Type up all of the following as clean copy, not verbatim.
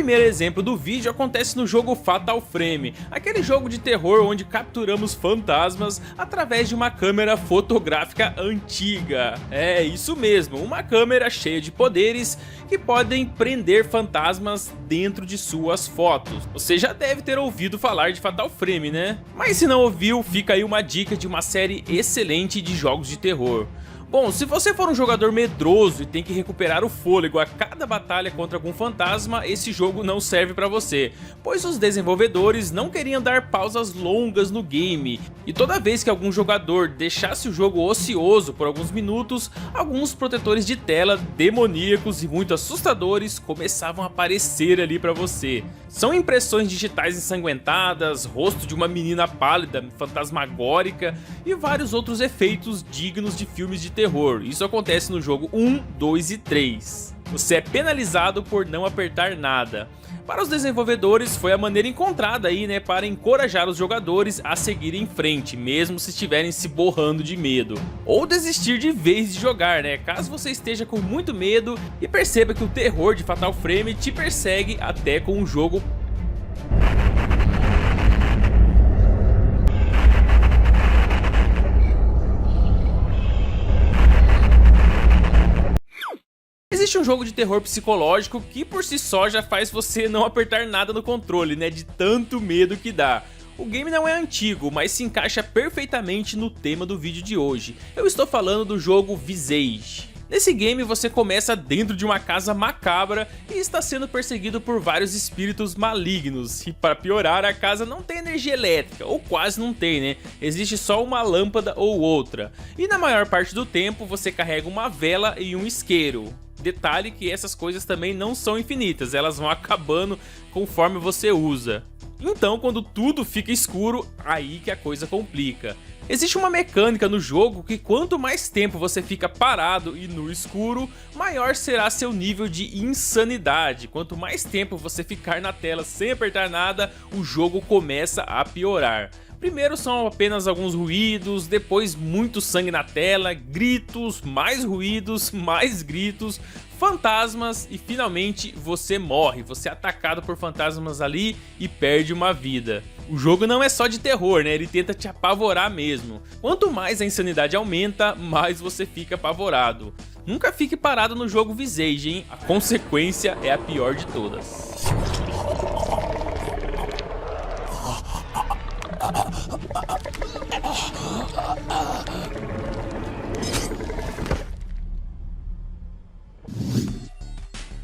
primeiro exemplo do vídeo acontece no jogo Fatal Frame, aquele jogo de terror onde capturamos fantasmas através de uma câmera fotográfica antiga. É isso mesmo, uma câmera cheia de poderes que podem prender fantasmas dentro de suas fotos. Você já deve ter ouvido falar de Fatal Frame, né? Mas se não ouviu, fica aí uma dica de uma série excelente de jogos de terror. Bom, se você for um jogador medroso e tem que recuperar o fôlego a cada batalha contra algum fantasma, esse jogo não serve pra você, pois os desenvolvedores não queriam dar pausas longas no game, e toda vez que algum jogador deixasse o jogo ocioso por alguns minutos, alguns protetores de tela demoníacos e muito assustadores começavam a aparecer ali pra você. São impressões digitais ensanguentadas, rosto de uma menina pálida, fantasmagórica e vários outros efeitos dignos de filmes de terror. Isso acontece no jogo 1, 2 e 3. Você é penalizado por não apertar nada. Para os desenvolvedores foi a maneira encontrada aí, né, para encorajar os jogadores a seguir em frente, mesmo se estiverem se borrando de medo. Ou desistir de vez de jogar, né, caso você esteja com muito medo e perceba que o terror de Fatal Frame te persegue até com o jogo. Existe um jogo de terror psicológico que por si só já faz você não apertar nada no controle, né, de tanto medo que dá. O game não é antigo, mas se encaixa perfeitamente no tema do vídeo de hoje. Eu estou falando do jogo Visage. Nesse game você começa dentro de uma casa macabra e está sendo perseguido por vários espíritos malignos. E para piorar, a casa não tem energia elétrica, ou quase não tem, né? Existe só uma lâmpada ou outra. E na maior parte do tempo você carrega uma vela e um isqueiro. Detalhe que essas coisas também não são infinitas, elas vão acabando conforme você usa. Então quando tudo fica escuro, aí que a coisa complica. Existe uma mecânica no jogo que quanto mais tempo você fica parado e no escuro, maior será seu nível de insanidade. Quanto mais tempo você ficar na tela sem apertar nada, o jogo começa a piorar. Primeiro são apenas alguns ruídos, depois muito sangue na tela, gritos, mais ruídos, mais gritos, fantasmas e finalmente você morre, você é atacado por fantasmas ali e perde uma vida. O jogo não é só de terror, né? Ele tenta te apavorar mesmo. Quanto mais a insanidade aumenta, mais você fica apavorado. Nunca fique parado no jogo Visage, hein? A consequência é a pior de todas.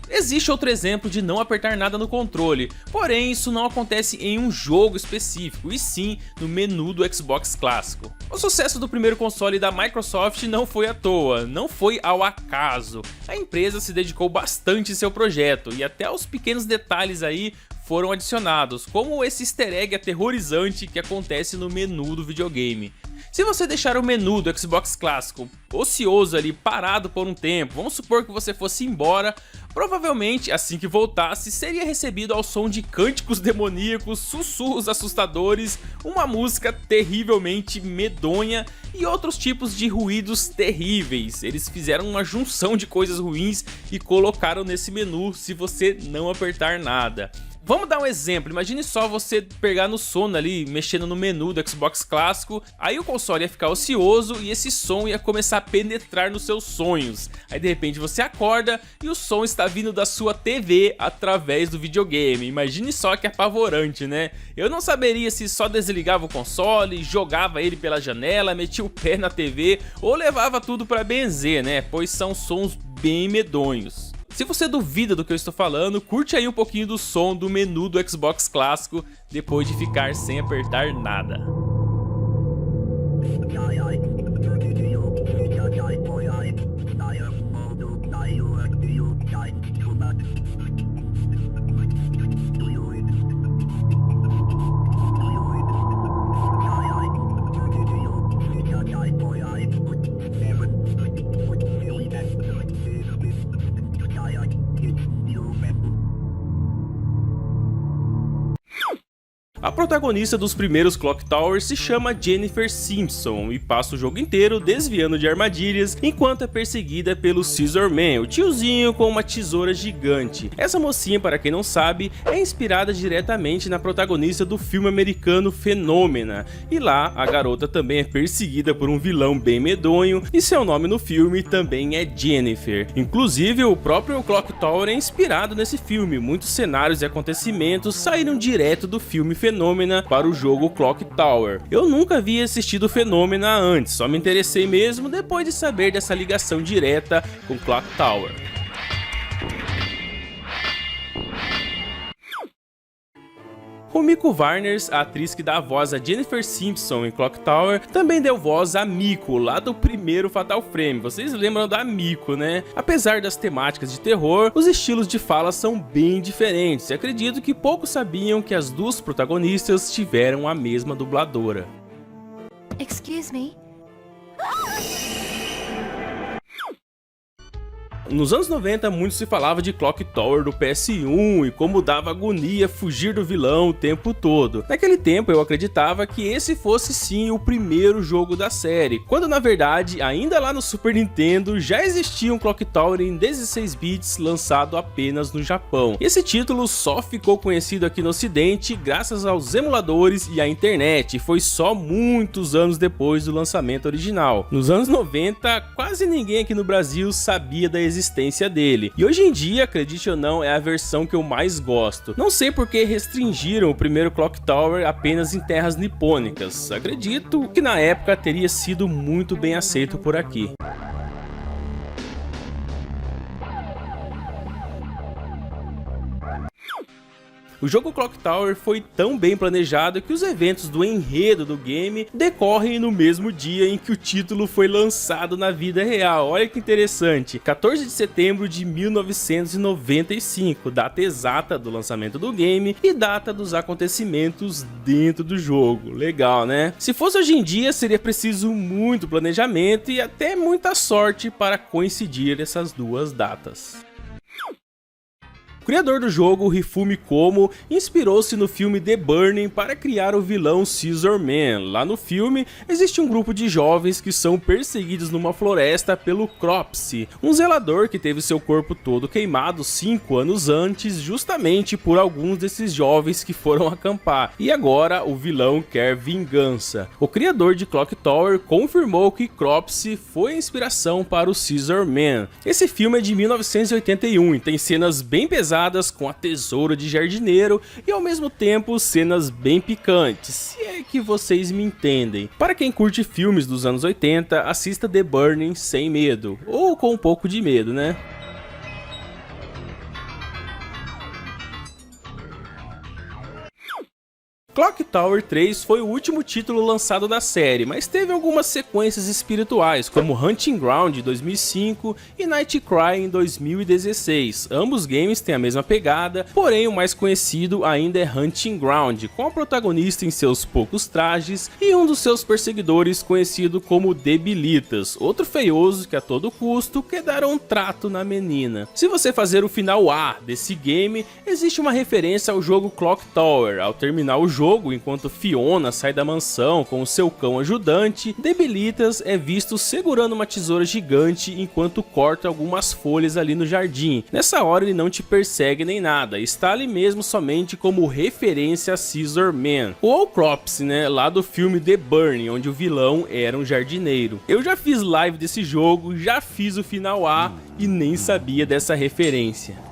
Existe outro exemplo de não apertar nada no controle, porém isso não acontece em um jogo específico, e sim no menu do Xbox clássico. O sucesso do primeiro console da Microsoft não foi à toa, não foi ao acaso. A empresa se dedicou bastante em seu projeto, e até os pequenos detalhes aí foram adicionados, como esse easter egg aterrorizante que acontece no menu do videogame. Se você deixar o menu do Xbox clássico ocioso ali, parado por um tempo, vamos supor que você fosse embora, provavelmente assim que voltasse seria recebido ao som de cânticos demoníacos, sussurros assustadores, uma música terrivelmente medonha e outros tipos de ruídos terríveis. Eles fizeram uma junção de coisas ruins e colocaram nesse menu se você não apertar nada. Vamos dar um exemplo, imagine só você pegar no sono ali, mexendo no menu do Xbox clássico, aí o console ia ficar ocioso e esse som ia começar a penetrar nos seus sonhos. Aí de repente você acorda e o som está vindo da sua TV através do videogame. Imagine só que apavorante, né? Eu não saberia se só desligava o console, jogava ele pela janela, metia o pé na TV ou levava tudo para benzer, né? Pois são sons bem medonhos. Se você duvida do que eu estou falando, curte aí um pouquinho do som do menu do Xbox clássico depois de ficar sem apertar nada. A protagonista dos primeiros Clock Tower se chama Jennifer Simpson e passa o jogo inteiro desviando de armadilhas enquanto é perseguida pelo Scissorman, o tiozinho com uma tesoura gigante. Essa mocinha, para quem não sabe, é inspirada diretamente na protagonista do filme americano Fenômena, e lá a garota também é perseguida por um vilão bem medonho e seu nome no filme também é Jennifer. Inclusive, o próprio Clock Tower é inspirado nesse filme, muitos cenários e acontecimentos saíram direto do filme Fenômena para o jogo Clock Tower. Eu nunca havia assistido Fenômena antes, só me interessei mesmo depois de saber dessa ligação direta com Clock Tower. Rumiko Warners, a atriz que dá a voz a Jennifer Simpson em Clock Tower, também deu voz a Miko, lá do primeiro Fatal Frame. Vocês lembram da Miko, né? Apesar das temáticas de terror, os estilos de fala são bem diferentes e acredito que poucos sabiam que as duas protagonistas tiveram a mesma dubladora. Excuse me. Nos anos 90, muito se falava de Clock Tower do PS1 e como dava agonia fugir do vilão o tempo todo. Naquele tempo eu acreditava que esse fosse sim o primeiro jogo da série, quando na verdade, ainda lá no Super Nintendo, já existia um Clock Tower em 16 bits lançado apenas no Japão. Esse título só ficou conhecido aqui no ocidente graças aos emuladores e à internet, e foi só muitos anos depois do lançamento original. Nos anos 90, quase ninguém aqui no Brasil sabia da existência dele, e hoje em dia, acredite ou não, é a versão que eu mais gosto. Não sei porque restringiram o primeiro Clock Tower apenas em terras nipônicas, acredito que na época teria sido muito bem aceito por aqui. O jogo Clock Tower foi tão bem planejado que os eventos do enredo do game decorrem no mesmo dia em que o título foi lançado na vida real. Olha que interessante, 14 de setembro de 1995, data exata do lançamento do game e data dos acontecimentos dentro do jogo. Legal, né? Se fosse hoje em dia, seria preciso muito planejamento e até muita sorte para coincidir essas duas datas. O criador do jogo, Hifumi Komo, inspirou-se no filme The Burning para criar o vilão Scissorman. Lá no filme, existe um grupo de jovens que são perseguidos numa floresta pelo Cropsy, um zelador que teve seu corpo todo queimado 5 anos antes, justamente por alguns desses jovens que foram acampar. E agora o vilão quer vingança. O criador de Clock Tower confirmou que Cropsy foi a inspiração para o Scissorman. Esse filme é de 1981 e tem cenas bem pesadas com a tesoura de jardineiro e ao mesmo tempo cenas bem picantes, se é que vocês me entendem. Para quem curte filmes dos anos 80, assista The Burning sem medo, ou com um pouco de medo, né? Clock Tower 3 foi o último título lançado da série, mas teve algumas sequências espirituais, como Hunting Ground em 2005 e Night Cry em 2016. Ambos games têm a mesma pegada, porém o mais conhecido ainda é Hunting Ground, com a protagonista em seus poucos trajes e um dos seus perseguidores conhecido como Debilitas, outro feioso que a todo custo quer dar um trato na menina. Se você fazer o final A desse game, existe uma referência ao jogo Clock Tower. Ao terminar o jogo, enquanto Fiona sai da mansão com o seu cão ajudante, Debilitas é visto segurando uma tesoura gigante enquanto corta algumas folhas ali no jardim. Nessa hora ele não te persegue nem nada, está ali mesmo somente como referência a Scissorman, ou Cropsy, né, lá do filme The Burning, onde o vilão era um jardineiro. Eu já fiz live desse jogo, já fiz o final A e nem sabia dessa referência.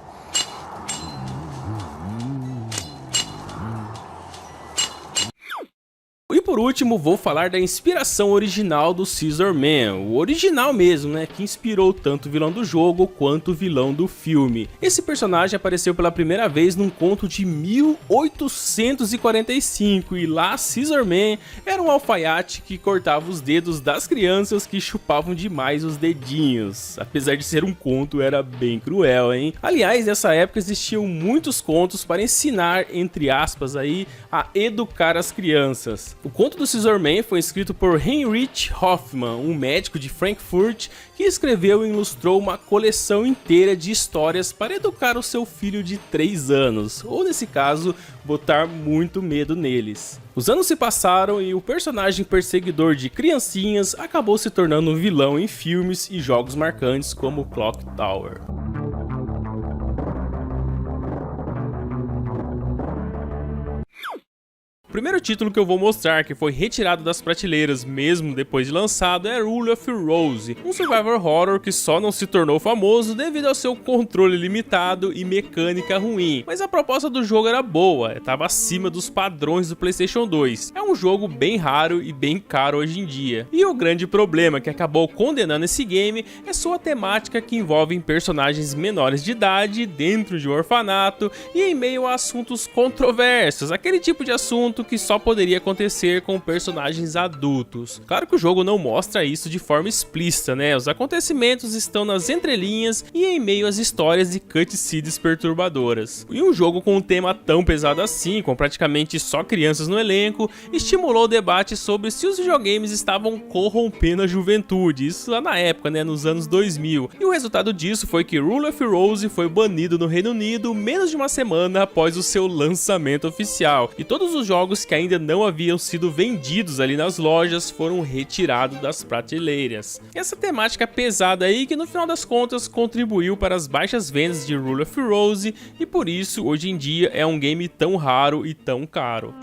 E por último, vou falar da inspiração original do Scissorman, o original mesmo, né, que inspirou tanto o vilão do jogo quanto o vilão do filme. Esse personagem apareceu pela primeira vez num conto de 1845 e lá Scissorman era um alfaiate que cortava os dedos das crianças que chupavam demais os dedinhos. Apesar de ser um conto, era bem cruel, hein? Aliás, nessa época existiam muitos contos para ensinar, entre aspas, aí, a educar as crianças. O conto conto do Scissorman foi escrito por Heinrich Hoffmann, um médico de Frankfurt, que escreveu e ilustrou uma coleção inteira de histórias para educar o seu filho de 3 anos, ou nesse caso, botar muito medo neles. Os anos se passaram e o personagem perseguidor de criancinhas acabou se tornando um vilão em filmes e jogos marcantes como Clock Tower. O primeiro título que eu vou mostrar, que foi retirado das prateleiras mesmo depois de lançado, é Rule of Rose, um survival horror que só não se tornou famoso devido ao seu controle limitado e mecânica ruim, mas a proposta do jogo era boa, estava acima dos padrões do PlayStation 2. É um jogo bem raro e bem caro hoje em dia. E o grande problema que acabou condenando esse game é sua temática, que envolve personagens menores de idade dentro de um orfanato e em meio a assuntos controversos, aquele tipo de assunto que só poderia acontecer com personagens adultos. Claro que o jogo não mostra isso de forma explícita, né? Os acontecimentos estão nas entrelinhas e em meio às histórias de cutscenes perturbadoras. E um jogo com um tema tão pesado assim, com praticamente só crianças no elenco, estimulou o debate sobre se os videogames estavam corrompendo a juventude, isso lá na época, né, nos anos 2000. E o resultado disso foi que Rule of Rose foi banido no Reino Unido menos de uma semana após o seu lançamento oficial, e todos os jogos que ainda não haviam sido vendidos ali nas lojas foram retirados das prateleiras. Essa temática pesada aí que no final das contas contribuiu para as baixas vendas de Rule of Rose, e por isso hoje em dia é um game tão raro e tão caro.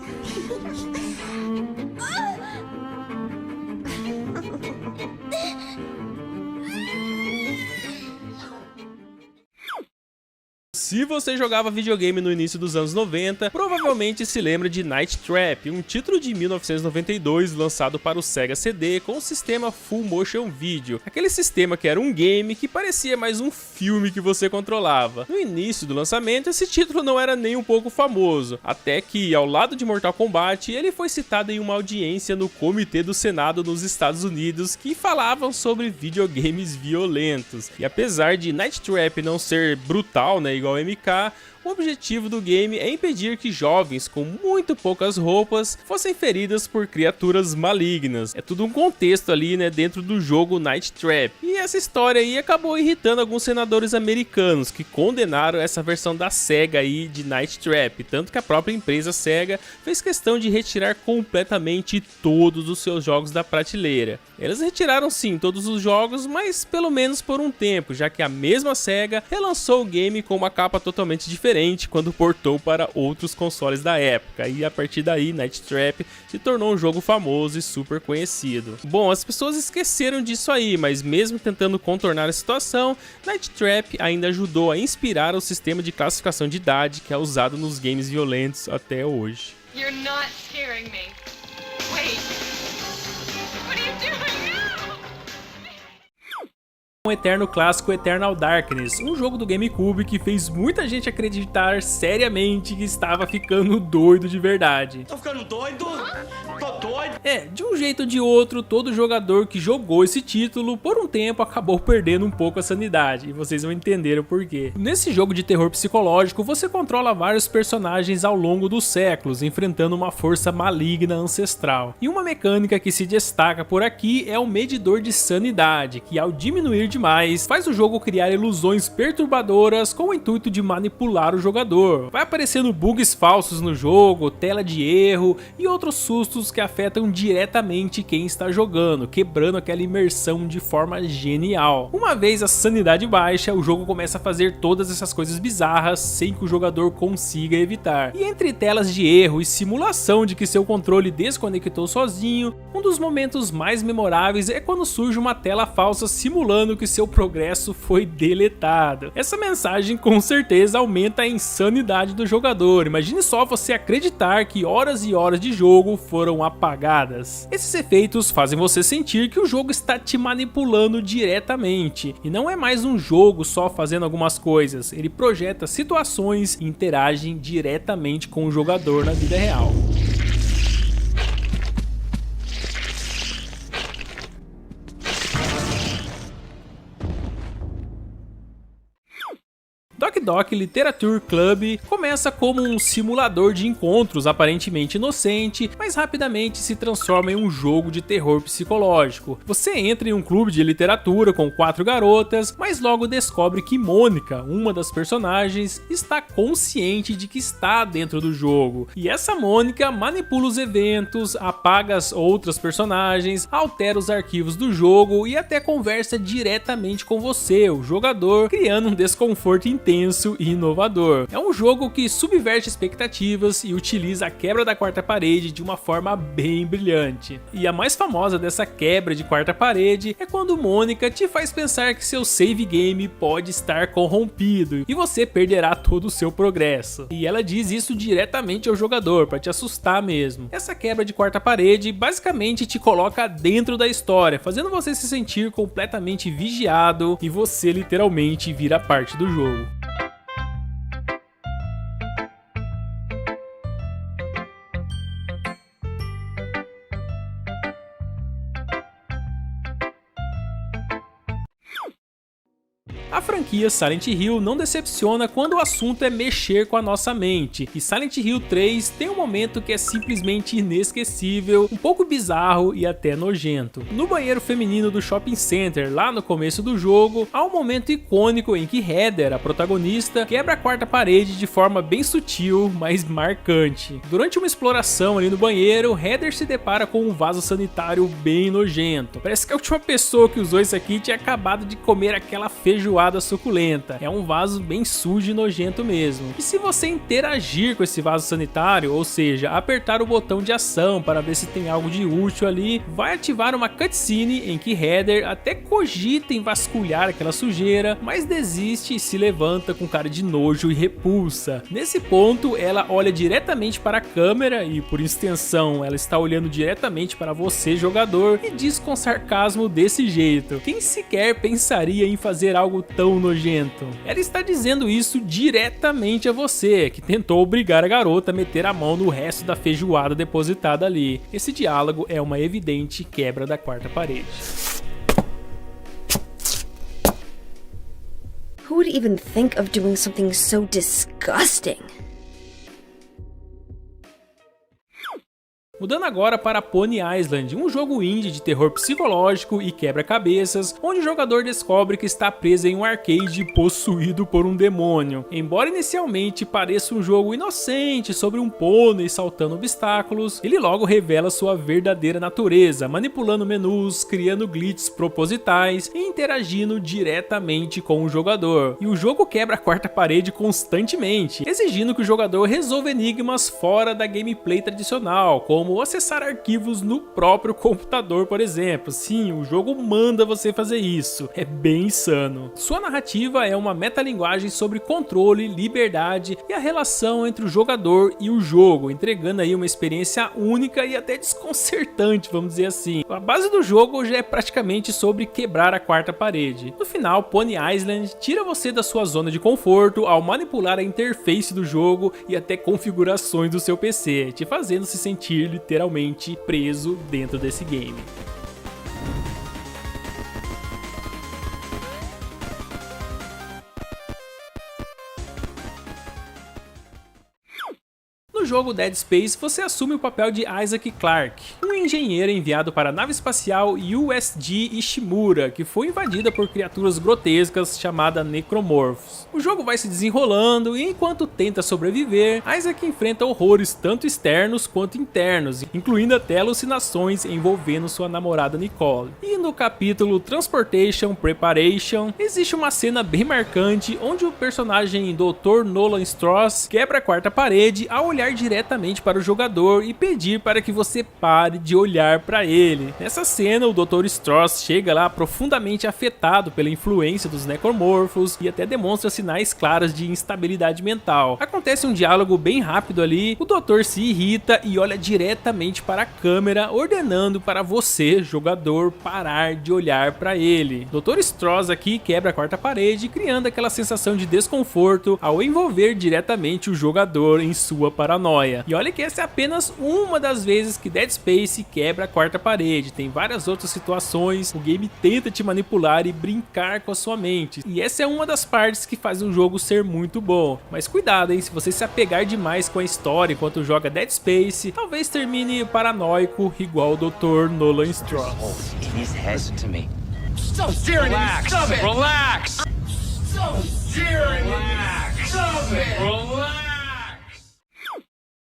Se você jogava videogame no início dos anos 90, provavelmente se lembra de Night Trap, um título de 1992 lançado para o Sega CD com o sistema Full Motion Video, aquele sistema que era um game que parecia mais um filme que você controlava. No início do lançamento, esse título não era nem um pouco famoso, até que, ao lado de Mortal Kombat, ele foi citado em uma audiência no Comitê do Senado nos Estados Unidos que falavam sobre videogames violentos. E apesar de Night Trap não ser brutal, né, igual MK, o objetivo do game é impedir que jovens com muito poucas roupas fossem feridas por criaturas malignas. É tudo um contexto ali, né, dentro do jogo Night Trap. E essa história aí acabou irritando alguns senadores americanos que condenaram essa versão da Sega aí de Night Trap, tanto que a própria empresa Sega fez questão de retirar completamente todos os seus jogos da prateleira. Eles retiraram sim todos os jogos, mas pelo menos por um tempo, já que a mesma Sega relançou o game com uma capa totalmente diferente quando portou para outros consoles da época, e a partir daí Night Trap se tornou um jogo famoso e super conhecido. Bom, as pessoas esqueceram disso aí, mas mesmo tentando contornar a situação, Night Trap ainda ajudou a inspirar o sistema de classificação de idade que é usado nos games violentos até hoje. You're not scaring me. Wait. What are you doing now? Um eterno clássico, Eternal Darkness, um jogo do GameCube que fez muita gente acreditar seriamente que estava ficando doido de verdade. Tô ficando doido? Tô doido? De um jeito ou de outro, todo jogador que jogou esse título por um tempo acabou perdendo um pouco a sanidade, e vocês vão entender o porquê. Nesse jogo de terror psicológico, você controla vários personagens ao longo dos séculos, enfrentando uma força maligna ancestral. E uma mecânica que se destaca por aqui é o medidor de sanidade, que ao diminuir demais, faz o jogo criar ilusões perturbadoras com o intuito de manipular o jogador. Vai aparecendo bugs falsos no jogo, tela de erro e outros sustos que afetam diretamente quem está jogando, quebrando aquela imersão de forma genial. Uma vez a sanidade baixa, o jogo começa a fazer todas essas coisas bizarras sem que o jogador consiga evitar. E entre telas de erro e simulação de que seu controle desconectou sozinho, um dos momentos mais memoráveis é quando surge uma tela falsa simulando que seu progresso foi deletado. Essa mensagem com certeza aumenta a insanidade do jogador. Imagine só você acreditar que horas e horas de jogo foram apagadas. Esses efeitos fazem você sentir que o jogo está te manipulando diretamente, e não é mais um jogo só fazendo algumas coisas, ele projeta situações e interage diretamente com o jogador na vida real. Dog Dock Literature Club começa como um simulador de encontros aparentemente inocente, mas rapidamente se transforma em um jogo de terror psicológico. Você entra em um clube de literatura com 4 garotas, mas logo descobre que Mônica, uma das personagens, está consciente de que está dentro do jogo. E essa Mônica manipula os eventos, apaga as outras personagens, altera os arquivos do jogo e até conversa diretamente com você, o jogador, criando um desconforto intenso e inovador. É um jogo que subverte expectativas e utiliza a quebra da quarta parede de uma forma bem brilhante. E a mais famosa dessa quebra de quarta parede é quando Mônica te faz pensar que seu save game pode estar corrompido e você perderá todo o seu progresso. E ela diz isso diretamente ao jogador, para te assustar mesmo. Essa quebra de quarta parede basicamente te coloca dentro da história, fazendo você se sentir completamente vigiado e você literalmente vira parte do jogo. A franquia Silent Hill não decepciona quando o assunto é mexer com a nossa mente, e Silent Hill 3 tem um momento que é simplesmente inesquecível, um pouco bizarro e até nojento. No banheiro feminino do shopping center, lá no começo do jogo, há um momento icônico em que Heather, a protagonista, quebra a quarta parede de forma bem sutil, mas marcante. Durante uma exploração ali no banheiro, Heather se depara com um vaso sanitário bem nojento. Parece que a última pessoa que usou isso aqui tinha acabado de comer aquela feijoada suculenta. É um vaso bem sujo e nojento mesmo. E se você interagir com esse vaso sanitário, ou seja, apertar o botão de ação para ver se tem algo de útil ali, vai ativar uma cutscene em que Heather até cogita em vasculhar aquela sujeira, mas desiste e se levanta com cara de nojo e repulsa. Nesse ponto, ela olha diretamente para a câmera e, por extensão, ela está olhando diretamente para você, jogador, e diz com sarcasmo desse jeito: quem sequer pensaria em fazer algo tão nojento? Ela está dizendo isso diretamente a você, que tentou obrigar a garota a meter a mão no resto da feijoada depositada ali. Esse diálogo é uma evidente quebra da quarta parede. Who would even think of doing something so disgusting? Mudando agora para Pony Island, um jogo indie de terror psicológico e quebra-cabeças, onde o jogador descobre que está preso em um arcade possuído por um demônio. Embora inicialmente pareça um jogo inocente sobre um pônei saltando obstáculos, ele logo revela sua verdadeira natureza, manipulando menus, criando glitches propositais e interagindo diretamente com o jogador. E o jogo quebra a quarta parede constantemente, exigindo que o jogador resolva enigmas fora da gameplay tradicional, como acessar arquivos no próprio computador, por exemplo. Sim, o jogo manda você fazer isso. É bem insano. Sua narrativa é uma metalinguagem sobre controle, liberdade e a relação entre o jogador e o jogo, entregando aí uma experiência única e até desconcertante, vamos dizer assim. A base do jogo já é praticamente sobre quebrar a quarta parede. No final, Pony Island tira você da sua zona de conforto ao manipular a interface do jogo e até configurações do seu PC, te fazendo se sentir literalmente preso dentro desse game. No jogo Dead Space, você assume o papel de Isaac Clarke, um engenheiro enviado para a nave espacial USG Ishimura, que foi invadida por criaturas grotescas chamadas Necromorphs. O jogo vai se desenrolando e enquanto tenta sobreviver, Isaac enfrenta horrores tanto externos quanto internos, incluindo até alucinações envolvendo sua namorada Nicole. E no capítulo Transportation Preparation, existe uma cena bem marcante onde o personagem Dr. Nolan Stross quebra a quarta parede ao olhar diretamente para o jogador e pedir para que você pare de olhar para ele. Nessa cena, o Dr. Stross chega lá profundamente afetado pela influência dos necromorfos e até demonstra sinais claros de instabilidade mental. Acontece um diálogo bem rápido ali, o doutor se irrita e olha diretamente para a câmera, ordenando para você, jogador, parar de olhar para ele. Dr. Stross aqui quebra a quarta parede, criando aquela sensação de desconforto ao envolver diretamente o jogador em sua paranoia. paranoia. E olha que essa é apenas uma das vezes que Dead Space quebra a quarta parede. Tem várias outras situações, o game tenta te manipular e brincar com a sua mente. E essa é uma das partes que faz o jogo ser muito bom. Mas cuidado, hein, se você se apegar demais com a história enquanto joga Dead Space, talvez termine paranoico igual o Dr. Nolan Strauss.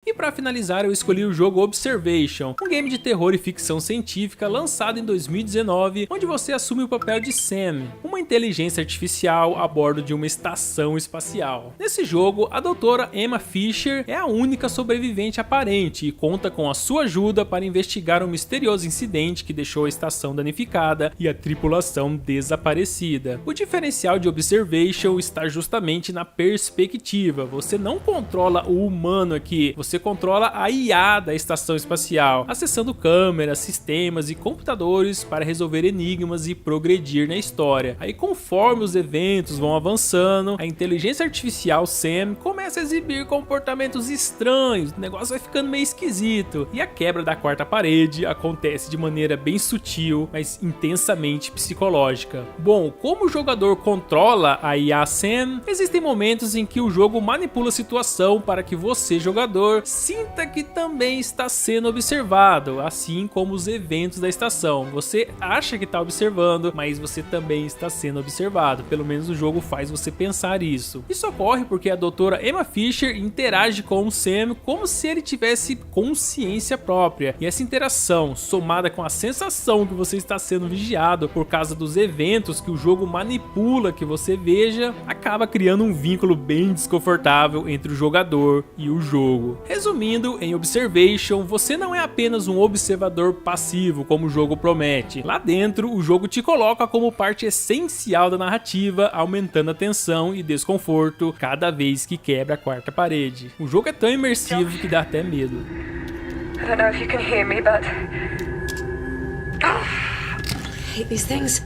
E para finalizar, eu escolhi o jogo Observation, um game de terror e ficção científica lançado em 2019, onde você assume o papel de Sam, uma inteligência artificial a bordo de uma estação espacial. Nesse jogo, a doutora Emma Fisher é a única sobrevivente aparente e conta com a sua ajuda para investigar um misterioso incidente que deixou a estação danificada e a tripulação desaparecida. O diferencial de Observation está justamente na perspectiva. Você não controla o humano aqui, você controla a IA da estação espacial, acessando câmeras, sistemas e computadores para resolver enigmas e progredir na história. Aí, conforme os eventos vão avançando, a inteligência artificial Sam começa a exibir comportamentos estranhos, o negócio vai ficando meio esquisito, e a quebra da quarta parede acontece de maneira bem sutil, mas intensamente psicológica. Bom, como o jogador controla a IA Sam, existem momentos em que o jogo manipula a situação para que você, jogador, sinta que também está sendo observado, assim como os eventos da estação. Você acha que está observando, mas você também está sendo observado. Pelo menos o jogo faz você pensar isso. Isso ocorre porque a doutora Emma Fisher interage com o Sam como se ele tivesse consciência própria. E essa interação, somada com a sensação que você está sendo vigiado por causa dos eventos que o jogo manipula que você veja, acaba criando um vínculo bem desconfortável entre o jogador e o jogo. Resumindo, em Observation, você não é apenas um observador passivo, como o jogo promete. Lá dentro, o jogo te coloca como parte essencial da narrativa, aumentando a tensão e desconforto cada vez que quebra a quarta parede. O jogo é tão imersivo que dá até medo. I don't know if you can hear me, but I hate these things.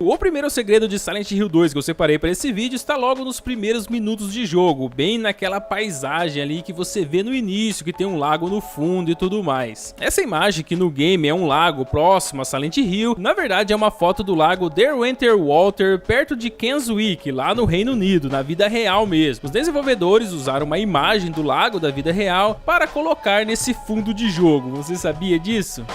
O primeiro segredo de Silent Hill 2 que eu separei para esse vídeo está logo nos primeiros minutos de jogo, bem naquela paisagem ali que você vê no início, que tem um lago no fundo e tudo mais. Essa imagem que no game é um lago próximo a Silent Hill, na verdade é uma foto do lago Derwenter Water perto de Keswick, lá no Reino Unido, na vida real mesmo. Os desenvolvedores usaram uma imagem do lago da vida real para colocar nesse fundo de jogo. Você sabia disso?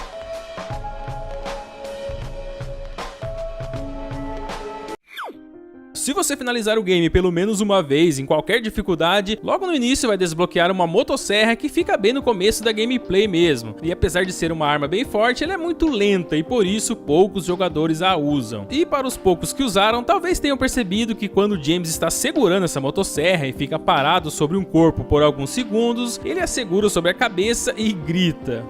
Se você finalizar o game pelo menos uma vez em qualquer dificuldade, logo no início vai desbloquear uma motosserra que fica bem no começo da gameplay mesmo. E apesar de ser uma arma bem forte, ela é muito lenta e por isso poucos jogadores a usam. E para os poucos que usaram, talvez tenham percebido que quando James está segurando essa motosserra e fica parado sobre um corpo por alguns segundos, ele a segura sobre a cabeça e grita.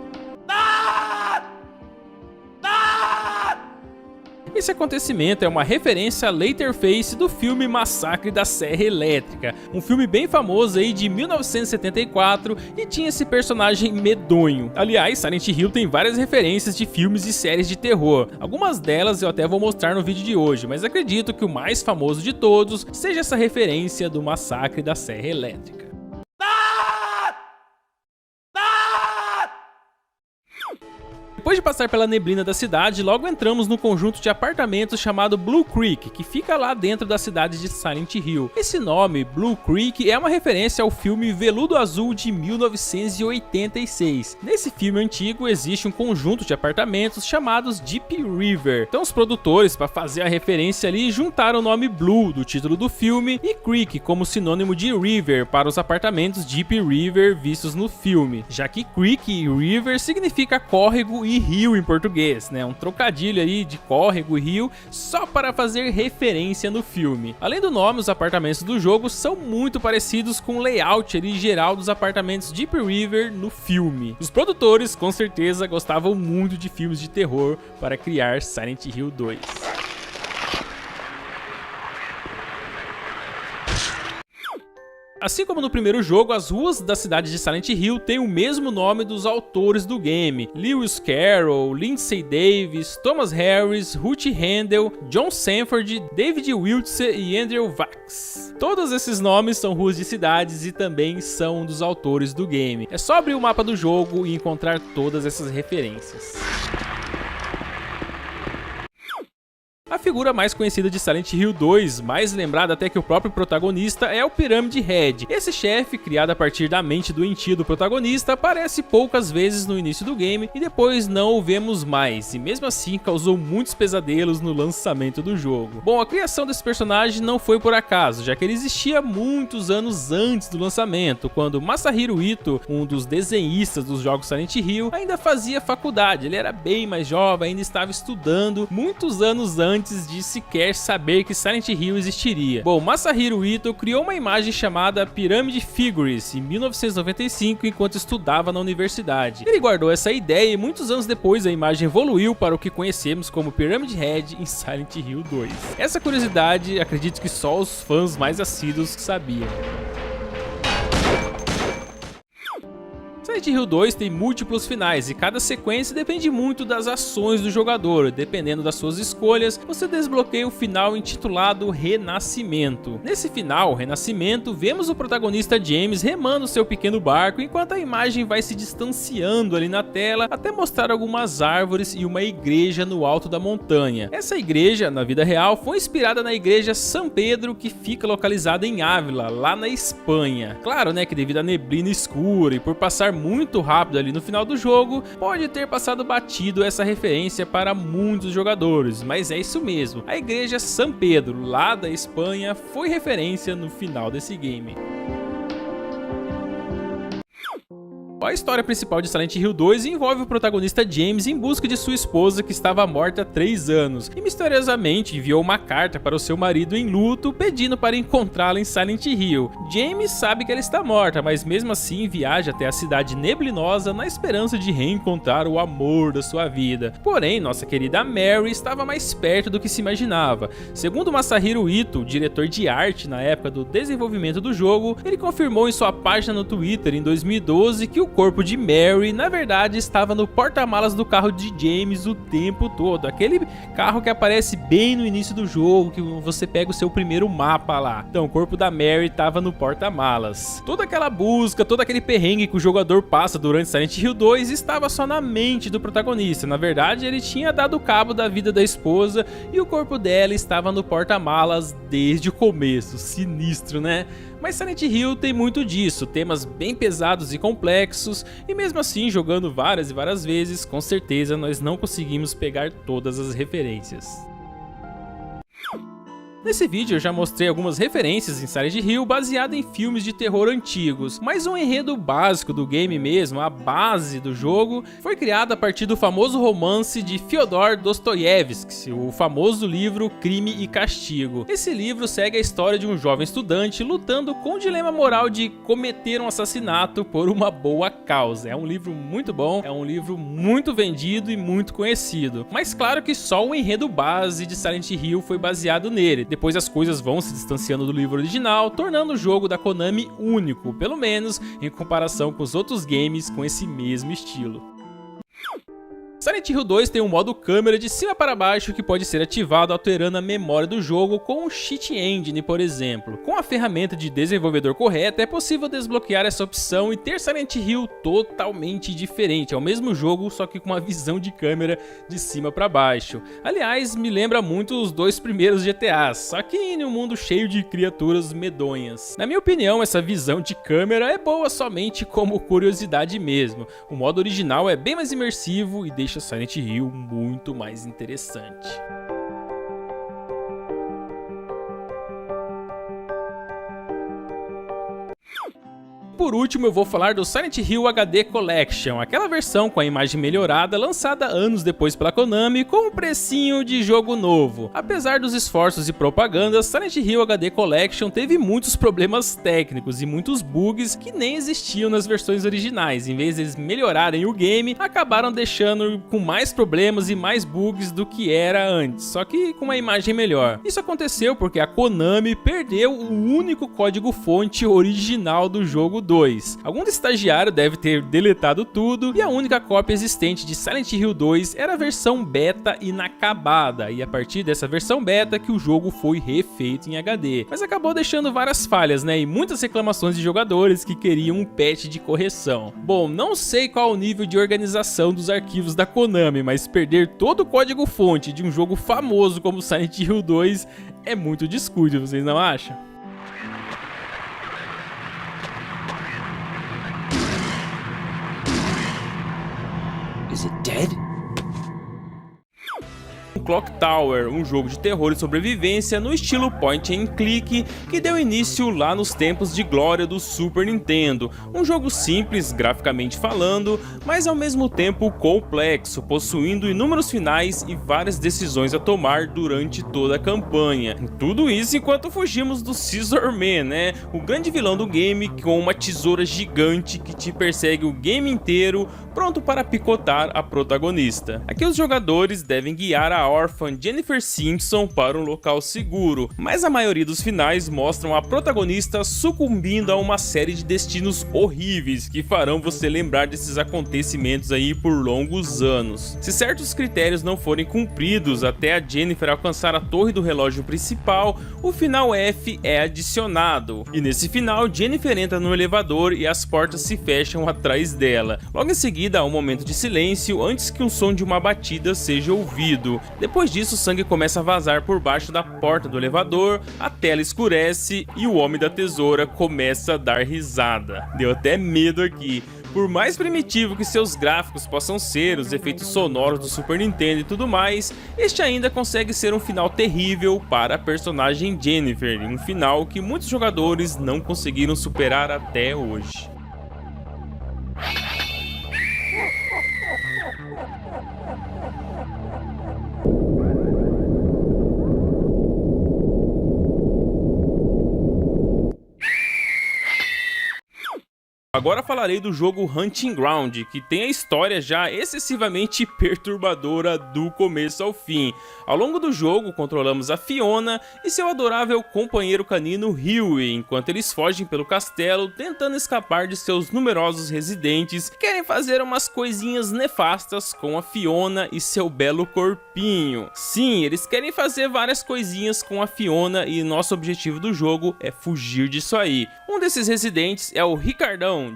Esse acontecimento é uma referência a Leatherface do filme Massacre da Serra Elétrica, um filme bem famoso aí de 1974 e tinha esse personagem medonho. Aliás, Silent Hill tem várias referências de filmes e séries de terror. Algumas delas eu até vou mostrar no vídeo de hoje, mas acredito que o mais famoso de todos seja essa referência do Massacre da Serra Elétrica. Depois de passar pela neblina da cidade, logo entramos no conjunto de apartamentos chamado Blue Creek, que fica lá dentro da cidade de Silent Hill. Esse nome, Blue Creek, é uma referência ao filme Veludo Azul de 1986. Nesse filme antigo existe um conjunto de apartamentos chamados Deep River. Então os produtores, para fazer a referência ali, juntaram o nome Blue do título do filme e Creek como sinônimo de River para os apartamentos Deep River vistos no filme, já que Creek e River significa córrego e rio em português, né? Um trocadilho aí de córrego e rio só para fazer referência no filme. Além do nome, os apartamentos do jogo são muito parecidos com o layout ali geral dos apartamentos Deep River no filme. Os produtores com certeza gostavam muito de filmes de terror para criar Silent Hill 2. Assim como no primeiro jogo, as ruas da cidade de Silent Hill têm o mesmo nome dos autores do game: Lewis Carroll, Lindsay Davis, Thomas Harris, Ruth Handel, John Sanford, David Wiltse e Andrew Vax. Todos esses nomes são ruas de cidades e também são dos autores do game. É só abrir o mapa do jogo e encontrar todas essas referências. A figura mais conhecida de Silent Hill 2, mais lembrada até que o próprio protagonista, é o Pyramid Head. Esse chefe, criado a partir da mente doentia do protagonista, aparece poucas vezes no início do game e depois não o vemos mais, e mesmo assim causou muitos pesadelos no lançamento do jogo. Bom, a criação desse personagem não foi por acaso, já que ele existia muitos anos antes do lançamento, quando Masahiro Ito, um dos desenhistas dos jogos Silent Hill, ainda fazia faculdade. Ele era bem mais jovem, ainda estava estudando muitos anos antes de sequer saber que Silent Hill existiria. Bom, Masahiro Ito criou uma imagem chamada Pyramid Figures em 1995 enquanto estudava na universidade. Ele guardou essa ideia e muitos anos depois a imagem evoluiu para o que conhecemos como Pyramid Head em Silent Hill 2. Essa curiosidade, acredito que só os fãs mais assíduos sabiam. Silent Hill 2 tem múltiplos finais e cada sequência depende muito das ações do jogador. Dependendo das suas escolhas, você desbloqueia o final intitulado Renascimento. Nesse final, Renascimento, vemos o protagonista James remando seu pequeno barco enquanto a imagem vai se distanciando ali na tela até mostrar algumas árvores e uma igreja no alto da montanha. Essa igreja, na vida real, foi inspirada na igreja São Pedro, que fica localizada em Ávila, lá na Espanha. Claro, né, que devido à neblina escura e por passar muito rápido ali no final do jogo, pode ter passado batido essa referência para muitos jogadores, mas é isso mesmo, a igreja São Pedro, lá da Espanha, foi referência no final desse game. A história principal de Silent Hill 2 envolve o protagonista James em busca de sua esposa que estava morta há 3 anos e misteriosamente enviou uma carta para o seu marido em luto pedindo para encontrá-la em Silent Hill. James sabe que ela está morta, mas mesmo assim viaja até a cidade neblinosa na esperança de reencontrar o amor da sua vida. Porém, nossa querida Mary estava mais perto do que se imaginava. Segundo Masahiro Ito, diretor de arte na época do desenvolvimento do jogo, ele confirmou em sua página no Twitter em 2012 que o corpo de Mary, na verdade, estava no porta-malas do carro de James o tempo todo. Aquele carro que aparece bem no início do jogo, que você pega o seu primeiro mapa lá. Então, o corpo da Mary estava no porta-malas. Toda aquela busca, todo aquele perrengue que o jogador passa durante Silent Hill 2 estava só na mente do protagonista. Na verdade, ele tinha dado cabo da vida da esposa e o corpo dela estava no porta-malas desde o começo. Sinistro, né? Mas Silent Hill tem muito disso, temas bem pesados e complexos, e mesmo assim, jogando várias e várias vezes, com certeza nós não conseguimos pegar todas as referências. Nesse vídeo eu já mostrei algumas referências em Silent Hill baseado em filmes de terror antigos, mas um enredo básico do game mesmo, a base do jogo, foi criado a partir do famoso romance de Fyodor Dostoiévski, o famoso livro Crime e Castigo. Esse livro segue a história de um jovem estudante lutando com o dilema moral de cometer um assassinato por uma boa causa. É um livro muito bom, é um livro muito vendido e muito conhecido, mas claro que só o enredo base de Silent Hill foi baseado nele. Depois as coisas vão se distanciando do livro original, tornando o jogo da Konami único, pelo menos em comparação com os outros games com esse mesmo estilo. Silent Hill 2 tem um modo câmera de cima para baixo que pode ser ativado alterando a memória do jogo com o Cheat Engine, por exemplo. Com a ferramenta de desenvolvedor correta, é possível desbloquear essa opção e ter Silent Hill totalmente diferente. É o mesmo jogo, só que com uma visão de câmera de cima para baixo. Aliás, me lembra muito os 2 primeiros GTAs, só que em um mundo cheio de criaturas medonhas. Na minha opinião, essa visão de câmera é boa somente como curiosidade mesmo. O modo original é bem mais imersivo e deixa Silent Hill muito mais interessante. por último eu vou falar do Silent Hill HD Collection, aquela versão com a imagem melhorada lançada anos depois pela Konami com um precinho de jogo novo. Apesar dos esforços e propaganda, Silent Hill HD Collection teve muitos problemas técnicos e muitos bugs que nem existiam nas versões originais. Em vez de eles melhorarem o game, acabaram deixando com mais problemas e mais bugs do que era antes, só que com uma imagem melhor. Isso aconteceu porque a Konami perdeu o único código-fonte original do jogo 2. Algum estagiário deve ter deletado tudo e a única cópia existente de Silent Hill 2 era a versão beta inacabada, e a partir dessa versão beta que o jogo foi refeito em HD. Mas acabou deixando várias falhas, né, e muitas reclamações de jogadores que queriam um patch de correção. Bom, não sei qual o nível de organização dos arquivos da Konami, mas perder todo o código-fonte de um jogo famoso como Silent Hill 2 é muito descuido, vocês não acham? Is it dead? Clock Tower, um jogo de terror e sobrevivência no estilo point and click que deu início lá nos tempos de glória do Super Nintendo. Um jogo simples, graficamente falando, mas ao mesmo tempo complexo, possuindo inúmeros finais e várias decisões a tomar durante toda a campanha. Tudo isso enquanto fugimos do Scissor Man, né? O grande vilão do game com uma tesoura gigante que te persegue o game inteiro, pronto para picotar a protagonista. Aqui os jogadores devem guiar a órfã Jennifer Simpson para um local seguro, mas a maioria dos finais mostram a protagonista sucumbindo a uma série de destinos horríveis que farão você lembrar desses acontecimentos aí por longos anos. Se certos critérios não forem cumpridos até a Jennifer alcançar a torre do relógio principal, o final F é adicionado, e nesse final Jennifer entra no elevador e as portas se fecham atrás dela. Logo em seguida há um momento de silêncio antes que um som de uma batida seja ouvido. Depois disso, o sangue começa a vazar por baixo da porta do elevador, a tela escurece e o Homem da Tesoura começa a dar risada. Deu até medo aqui. Por mais primitivo que seus gráficos possam ser, os efeitos sonoros do Super Nintendo e tudo mais, este ainda consegue ser um final terrível para a personagem Jennifer, um final que muitos jogadores não conseguiram superar até hoje. Agora falarei do jogo Hunting Ground, que tem a história já excessivamente perturbadora do começo ao fim. Ao longo do jogo, controlamos a Fiona e seu adorável companheiro canino Huey, enquanto eles fogem pelo castelo tentando escapar de seus numerosos residentes que querem fazer umas coisinhas nefastas com a Fiona e seu belo corpinho. Sim, eles querem fazer várias coisinhas com a Fiona e nosso objetivo do jogo é fugir disso aí. Um desses residentes é o Ricardão,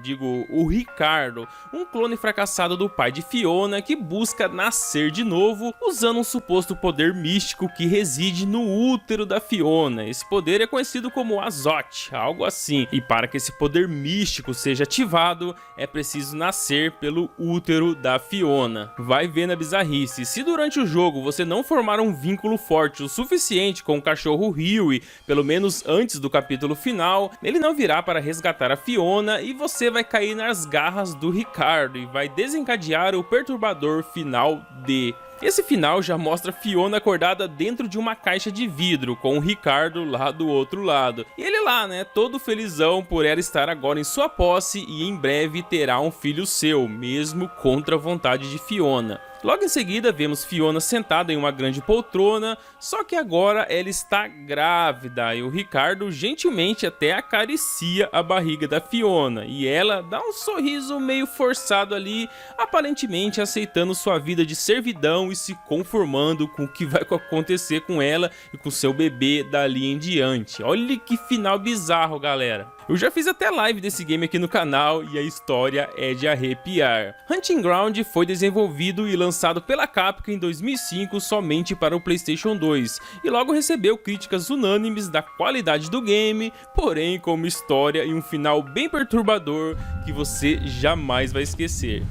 o Ricardo, um clone fracassado do pai de Fiona que busca nascer de novo usando um suposto poder místico que reside no útero da Fiona. Esse poder é conhecido como Azote, algo assim, e para que esse poder místico seja ativado é preciso nascer pelo útero da Fiona. Vai vendo a bizarrice, se durante o jogo você não formar um vínculo forte o suficiente com o cachorro Huey, pelo menos antes do capítulo final, ele não virá para resgatar a Fiona e você vai cair nas garras do Ricardo e vai desencadear o perturbador final D. Esse final já mostra Fiona acordada dentro de uma caixa de vidro, com o Ricardo lá do outro lado. E ele lá, né, todo felizão por ela estar agora em sua posse e em breve terá um filho seu, mesmo contra a vontade de Fiona. Logo em seguida vemos Fiona sentada em uma grande poltrona, só que agora ela está grávida e o Ricardo gentilmente até acaricia a barriga da Fiona e ela dá um sorriso meio forçado ali, aparentemente aceitando sua vida de servidão e se conformando com o que vai acontecer com ela e com seu bebê dali em diante. Olha que final bizarro, galera. Eu já fiz até live desse game aqui no canal e a história é de arrepiar. Hunting Ground foi desenvolvido e lançado pela Capcom em 2005 somente para o PlayStation 2 e logo recebeu críticas unânimes da qualidade do game, porém com uma história e um final bem perturbador que você jamais vai esquecer.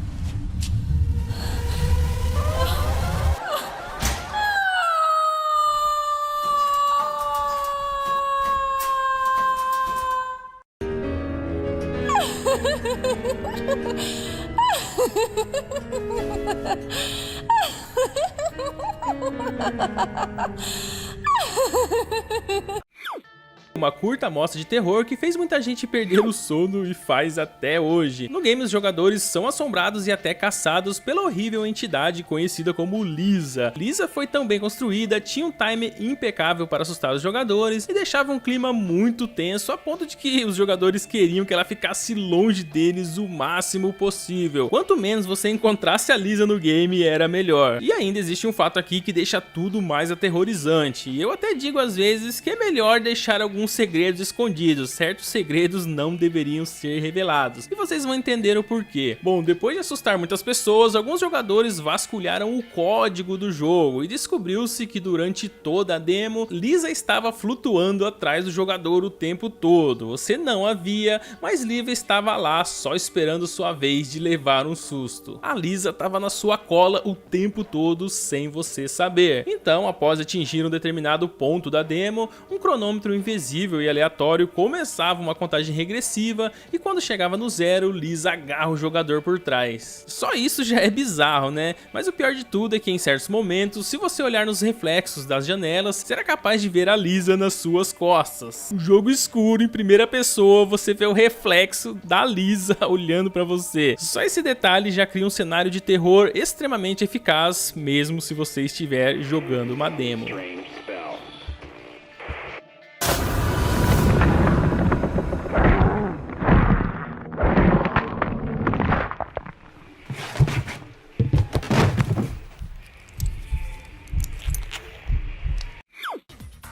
Uma curta amostra de terror que fez muita gente perder o sono e faz até hoje. No game, os jogadores são assombrados e até caçados pela horrível entidade conhecida como Lisa. Lisa foi tão bem construída, tinha um time impecável para assustar os jogadores e deixava um clima muito tenso a ponto de que os jogadores queriam que ela ficasse longe deles o máximo possível. Quanto menos você encontrasse a Lisa no game, era melhor. E ainda existe um fato aqui que deixa tudo mais aterrorizante. E eu até digo às vezes que é melhor deixar alguns segredos escondidos. Certos segredos não deveriam ser revelados. E vocês vão entender o porquê. Bom, depois de assustar muitas pessoas, alguns jogadores vasculharam o código do jogo e descobriu-se que durante toda a demo, Lisa estava flutuando atrás do jogador o tempo todo. Você não a via, mas Lisa estava lá só esperando sua vez de levar um susto. A Lisa estava na sua cola o tempo todo sem você saber. Então, após atingir um determinado ponto da demo, um cronômetro invisível e aleatório começava uma contagem regressiva e quando chegava no zero, Lisa agarra o jogador por trás. Só isso já é bizarro, né? Mas o pior de tudo é que em certos momentos, se você olhar nos reflexos das janelas, será capaz de ver a Lisa nas suas costas. O jogo escuro, em primeira pessoa, você vê o reflexo da Lisa olhando pra você. Só esse detalhe já cria um cenário de terror extremamente eficaz, mesmo se você estiver jogando uma demo.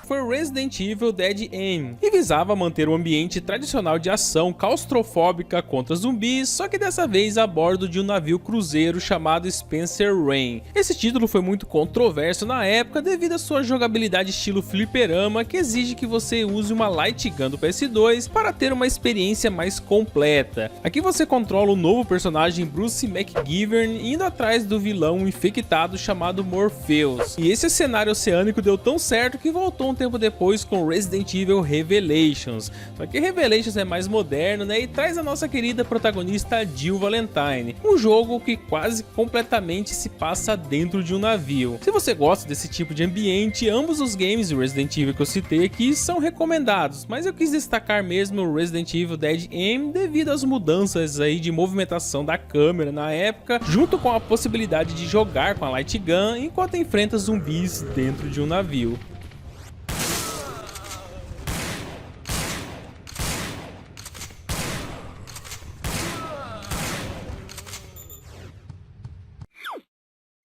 Foi Resident Evil Dead Aim, e visava manter o ambiente tradicional de ação claustrofóbica contra zumbis, só que dessa vez a bordo de um navio cruzeiro chamado Spencer Rain. Esse título foi muito controverso na época devido à sua jogabilidade estilo fliperama, que exige que você use uma light gun do PS2 para ter uma experiência mais completa. Aqui você controla o novo personagem Bruce McGivern indo atrás do vilão infectado chamado Morpheus. E esse cenário oceânico deu tão certo que voltou um tempo depois com Resident Evil Revelations. Só que Revelations é mais moderno, né, e traz a nossa querida protagonista Jill Valentine, um jogo que quase completamente se passa dentro de um navio. Se você gosta desse tipo de ambiente, ambos os games de Resident Evil que eu citei aqui são recomendados, mas eu quis destacar mesmo o Resident Evil Dead Aim devido às mudanças aí de movimentação da câmera na época, junto com a possibilidade de jogar com a light gun enquanto enfrenta zumbis dentro de um navio.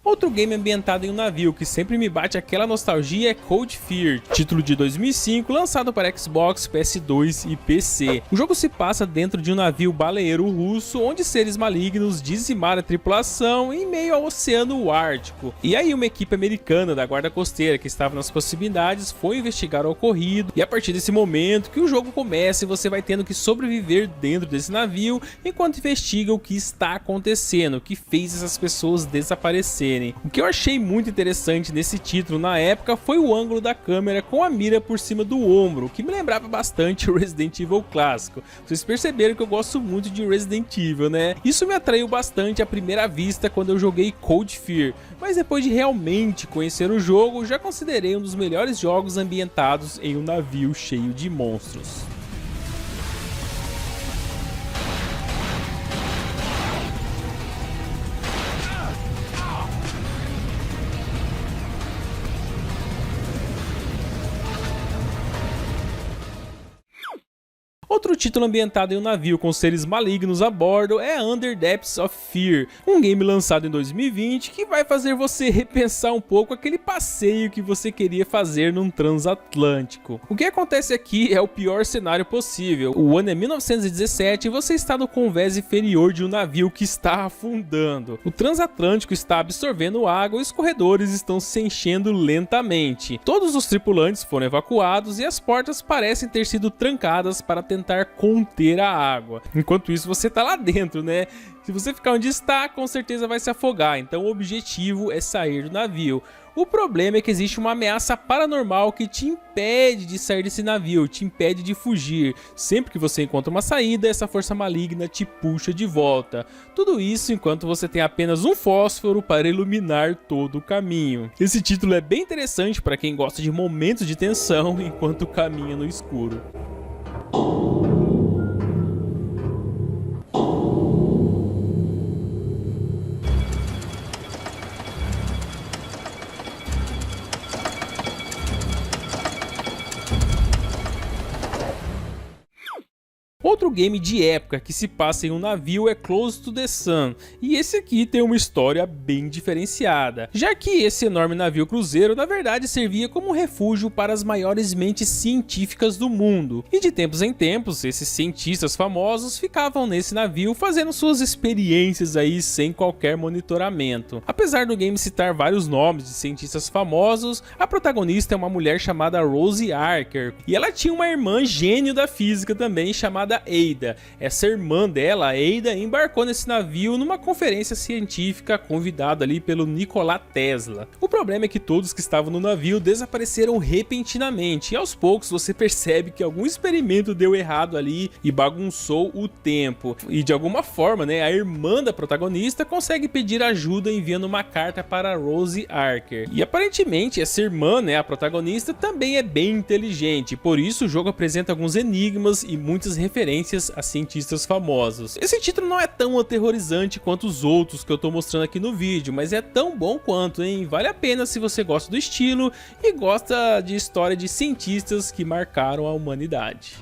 Outro game ambientado em um navio que sempre me bate aquela nostalgia é Cold Fear, título de 2005 lançado para Xbox, PS2 e PC. O jogo se passa dentro de um navio baleeiro russo onde seres malignos dizimaram a tripulação em meio ao Oceano Ártico. E aí uma equipe americana da guarda costeira que estava nas proximidades foi investigar o ocorrido, e a partir desse momento que o jogo começa e você vai tendo que sobreviver dentro desse navio enquanto investiga o que está acontecendo, o que fez essas pessoas desaparecerem. O que eu achei muito interessante nesse título na época foi o ângulo da câmera com a mira por cima do ombro, que me lembrava bastante o Resident Evil clássico. Vocês perceberam que eu gosto muito de Resident Evil, né? Isso me atraiu bastante à primeira vista quando eu joguei Cold Fear, mas depois de realmente conhecer o jogo, já considerei um dos melhores jogos ambientados em um navio cheio de monstros. Outro título ambientado em um navio com seres malignos a bordo é Under Depths of Fear, um game lançado em 2020 que vai fazer você repensar um pouco aquele passeio que você queria fazer num transatlântico. O que acontece aqui é o pior cenário possível. O ano é 1917 e você está no convés inferior de um navio que está afundando. O transatlântico está absorvendo água e os corredores estão se enchendo lentamente. Todos os tripulantes foram evacuados e as portas parecem ter sido trancadas para tentar tentar conter a água. Enquanto isso você tá lá dentro, né? Se você ficar onde está, com certeza vai se afogar, então o objetivo é sair do navio. O problema é que existe uma ameaça paranormal que te impede de sair desse navio, te impede de fugir. Sempre que você encontra uma saída, essa força maligna te puxa de volta. Tudo isso enquanto você tem apenas um fósforo para iluminar todo o caminho. Esse título é bem interessante para quem gosta de momentos de tensão enquanto caminha no escuro. Outro game de época que se passa em um navio é Close to the Sun, e esse aqui tem uma história bem diferenciada, já que esse enorme navio cruzeiro na verdade servia como refúgio para as maiores mentes científicas do mundo, e de tempos em tempos esses cientistas famosos ficavam nesse navio fazendo suas experiências aí sem qualquer monitoramento. Apesar do game citar vários nomes de cientistas famosos, a protagonista é uma mulher chamada Rose Archer, e ela tinha uma irmã gênio da física também chamada Ada. Essa irmã dela, Ada, embarcou nesse navio numa conferência científica convidada ali pelo Nikola Tesla. O problema é que todos que estavam no navio desapareceram repentinamente e aos poucos você percebe que algum experimento deu errado ali e bagunçou o tempo. E de alguma forma, né, a irmã da protagonista consegue pedir ajuda enviando uma carta para Rose Archer. E aparentemente essa irmã, né, a protagonista, também é bem inteligente, por isso o jogo apresenta alguns enigmas e muitas referências a cientistas famosos. Esse título não é tão aterrorizante quanto os outros que eu tô mostrando aqui no vídeo, mas é tão bom quanto, hein? Vale a pena se você gosta do estilo e gosta de história de cientistas que marcaram a humanidade.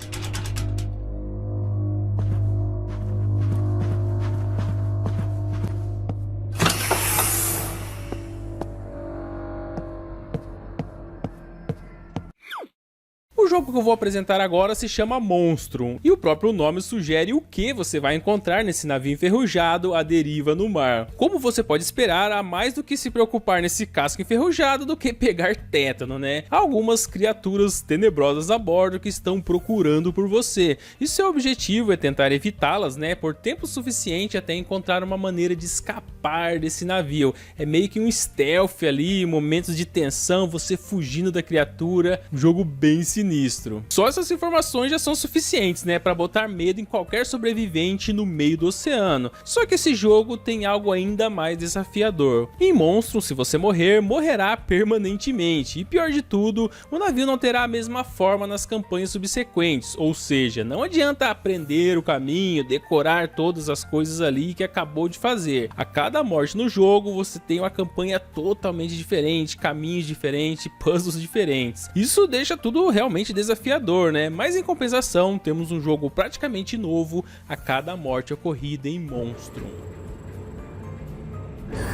O jogo que eu vou apresentar agora se chama Monstrum, e o próprio nome sugere o que você vai encontrar nesse navio enferrujado à deriva no mar. Como você pode esperar, há mais do que se preocupar nesse casco enferrujado do que pegar tétano, né? Há algumas criaturas tenebrosas a bordo que estão procurando por você, e seu objetivo é tentar evitá-las, né, por tempo suficiente até encontrar uma maneira de escapar desse navio. É meio que um stealth ali, momentos de tensão, você fugindo da criatura, um jogo bem sinistro. Só essas informações já são suficientes, né, para botar medo em qualquer sobrevivente no meio do oceano. Só que esse jogo tem algo ainda mais desafiador. Em Monstrum, se você morrer, morrerá permanentemente. E pior de tudo, o navio não terá a mesma forma nas campanhas subsequentes. Ou seja, não adianta aprender o caminho, decorar todas as coisas ali que acabou de fazer. A cada morte no jogo, você tem uma campanha totalmente diferente, caminhos diferentes, puzzles diferentes. Isso deixa tudo realmente desafiador, né? Mas em compensação, temos um jogo praticamente novo a cada morte ocorrida em Monstrum.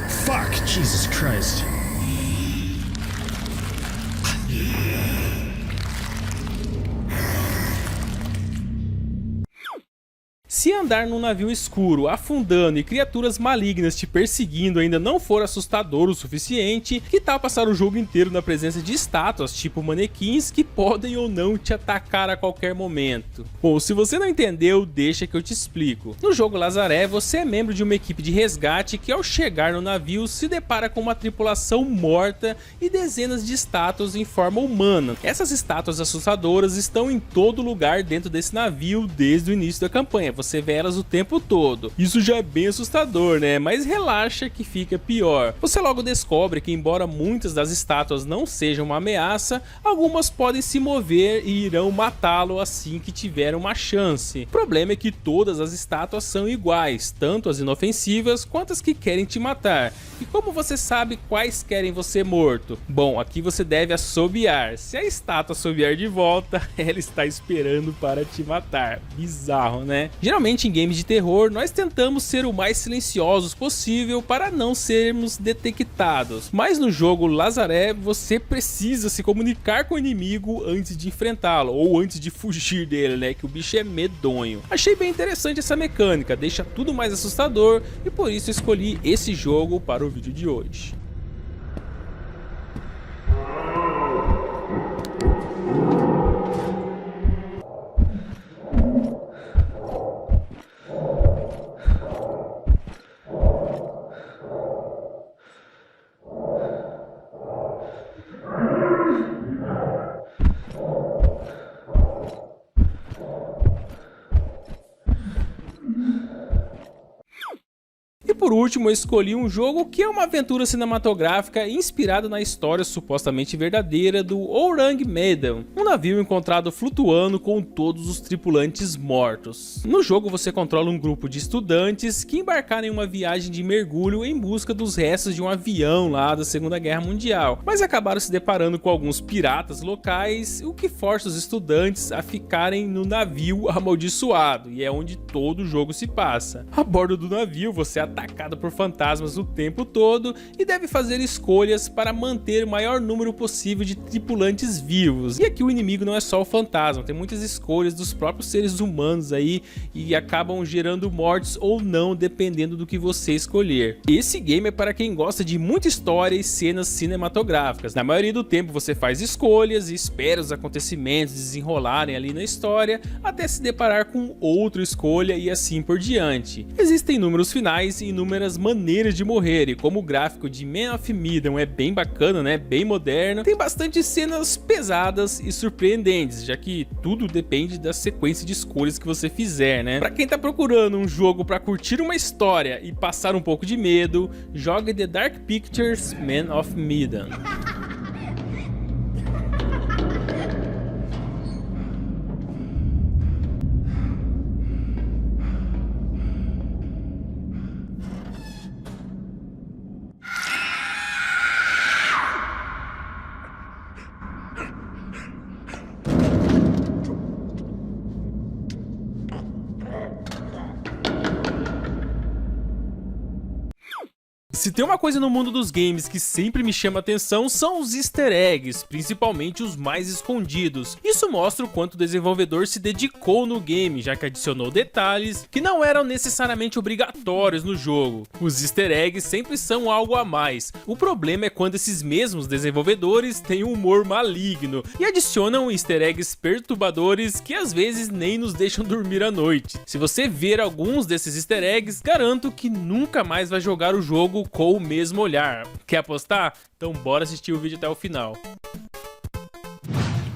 Fuck, Jesus Christ. Se andar num navio escuro, afundando e criaturas malignas te perseguindo ainda não for assustador o suficiente, que tal passar o jogo inteiro na presença de estátuas tipo manequins que podem ou não te atacar a qualquer momento? Bom, se você não entendeu, deixa que eu te explico. No jogo Lazaré, você é membro de uma equipe de resgate que ao chegar no navio se depara com uma tripulação morta e dezenas de estátuas em forma humana. Essas estátuas assustadoras estão em todo lugar dentro desse navio desde o início da campanha. Você vê elas o tempo todo. Isso já é bem assustador, né? Mas relaxa que fica pior. Você logo descobre que embora muitas das estátuas não sejam uma ameaça, algumas podem se mover e irão matá-lo assim que tiver uma chance. O problema é que todas as estátuas são iguais, tanto as inofensivas quanto as que querem te matar. E como você sabe quais querem você morto? Bom, aqui você deve assobiar. Se a estátua assobiar de volta, ela está esperando para te matar. Bizarro, né? Geralmente em games de terror, nós tentamos ser o mais silenciosos possível para não sermos detectados. Mas no jogo Lazaré, você precisa se comunicar com o inimigo antes de enfrentá-lo, ou antes de fugir dele, né? Que o bicho é medonho. Achei bem interessante essa mecânica, deixa tudo mais assustador e por isso escolhi esse jogo para o vídeo de hoje. por último, eu escolhi um jogo que é uma aventura cinematográfica inspirada na história supostamente verdadeira do Ourang Medan, um navio encontrado flutuando com todos os tripulantes mortos. No jogo você controla um grupo de estudantes que embarcaram em uma viagem de mergulho em busca dos restos de um avião lá da Segunda Guerra Mundial, mas acabaram se deparando com alguns piratas locais, o que força os estudantes a ficarem no navio amaldiçoado, e é onde todo o jogo se passa. A bordo do navio você é atacado por fantasmas o tempo todo e deve fazer escolhas para manter o maior número possível de tripulantes vivos. E aqui o inimigo não é só o fantasma, tem muitas escolhas dos próprios seres humanos aí e acabam gerando mortes ou não, dependendo do que você escolher. Esse game é para quem gosta de muita história e cenas cinematográficas. Na maioria do tempo você faz escolhas e espera os acontecimentos desenrolarem ali na história até se deparar com outra escolha e assim por diante. Existem inúmeros finais e inúmeras maneiras de morrer, e como o gráfico de Man of Medan é bem bacana, né, bem moderno, tem bastante cenas pesadas e surpreendentes, já que tudo depende da sequência de escolhas que você fizer, né. Pra quem tá procurando um jogo pra curtir uma história e passar um pouco de medo, jogue The Dark Pictures Man of Medan. Se tem uma coisa no mundo dos games que sempre me chama atenção, são os easter eggs, principalmente os mais escondidos. Isso mostra o quanto o desenvolvedor se dedicou no game, já que adicionou detalhes que não eram necessariamente obrigatórios no jogo. Os easter eggs sempre são algo a mais. O problema é quando esses mesmos desenvolvedores têm um humor maligno e adicionam easter eggs perturbadores que às vezes nem nos deixam dormir à noite. Se você ver alguns desses easter eggs, garanto que nunca mais vai jogar o jogo com o mesmo olhar. Quer apostar? Então bora assistir o vídeo até o final.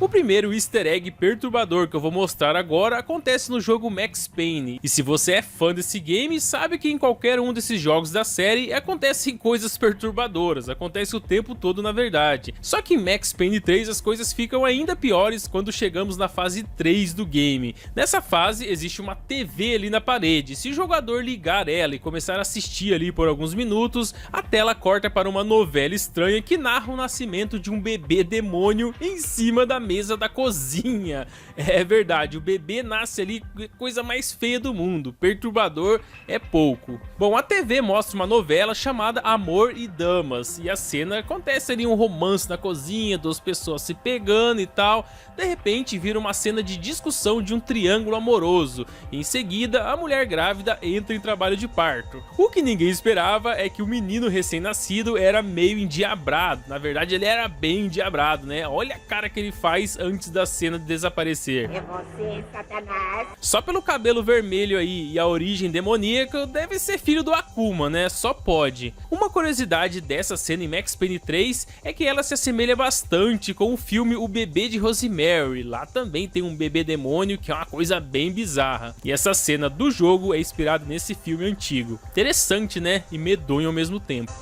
O primeiro easter egg perturbador que eu vou mostrar agora acontece no jogo Max Payne, e se você é fã desse game, sabe que em qualquer um desses jogos da série acontecem coisas perturbadoras, acontece o tempo todo na verdade. Só que em Max Payne 3 as coisas ficam ainda piores quando chegamos na fase 3 do game. Nessa fase existe uma TV ali na parede, se o jogador ligar ela e começar a assistir ali por alguns minutos, a tela corta para uma novela estranha que narra o nascimento de um bebê demônio em cima da mesa da cozinha. É verdade, o bebê nasce ali, coisa mais feia do mundo, perturbador é pouco. Bom, a TV mostra uma novela chamada Amor e Damas, e a cena acontece ali um romance na cozinha, duas pessoas se pegando e tal. De repente vira uma cena de discussão de um triângulo amoroso, e em seguida a mulher grávida entra em trabalho de parto. O que ninguém esperava é que o menino recém-nascido era meio endiabrado, na verdade ele era bem endiabrado, né? Olha a cara que ele faz antes da cena de desaparecer. É você, Satanás. Só pelo cabelo vermelho aí e a origem demoníaca, deve ser filho do Akuma, né? Só pode. Uma curiosidade dessa cena em Max Payne 3 é que ela se assemelha bastante com o filme O Bebê de Rosemary. Lá também tem um bebê demônio que é uma coisa bem bizarra. E essa cena do jogo é inspirada nesse filme antigo. Interessante, né? E medonho ao mesmo tempo.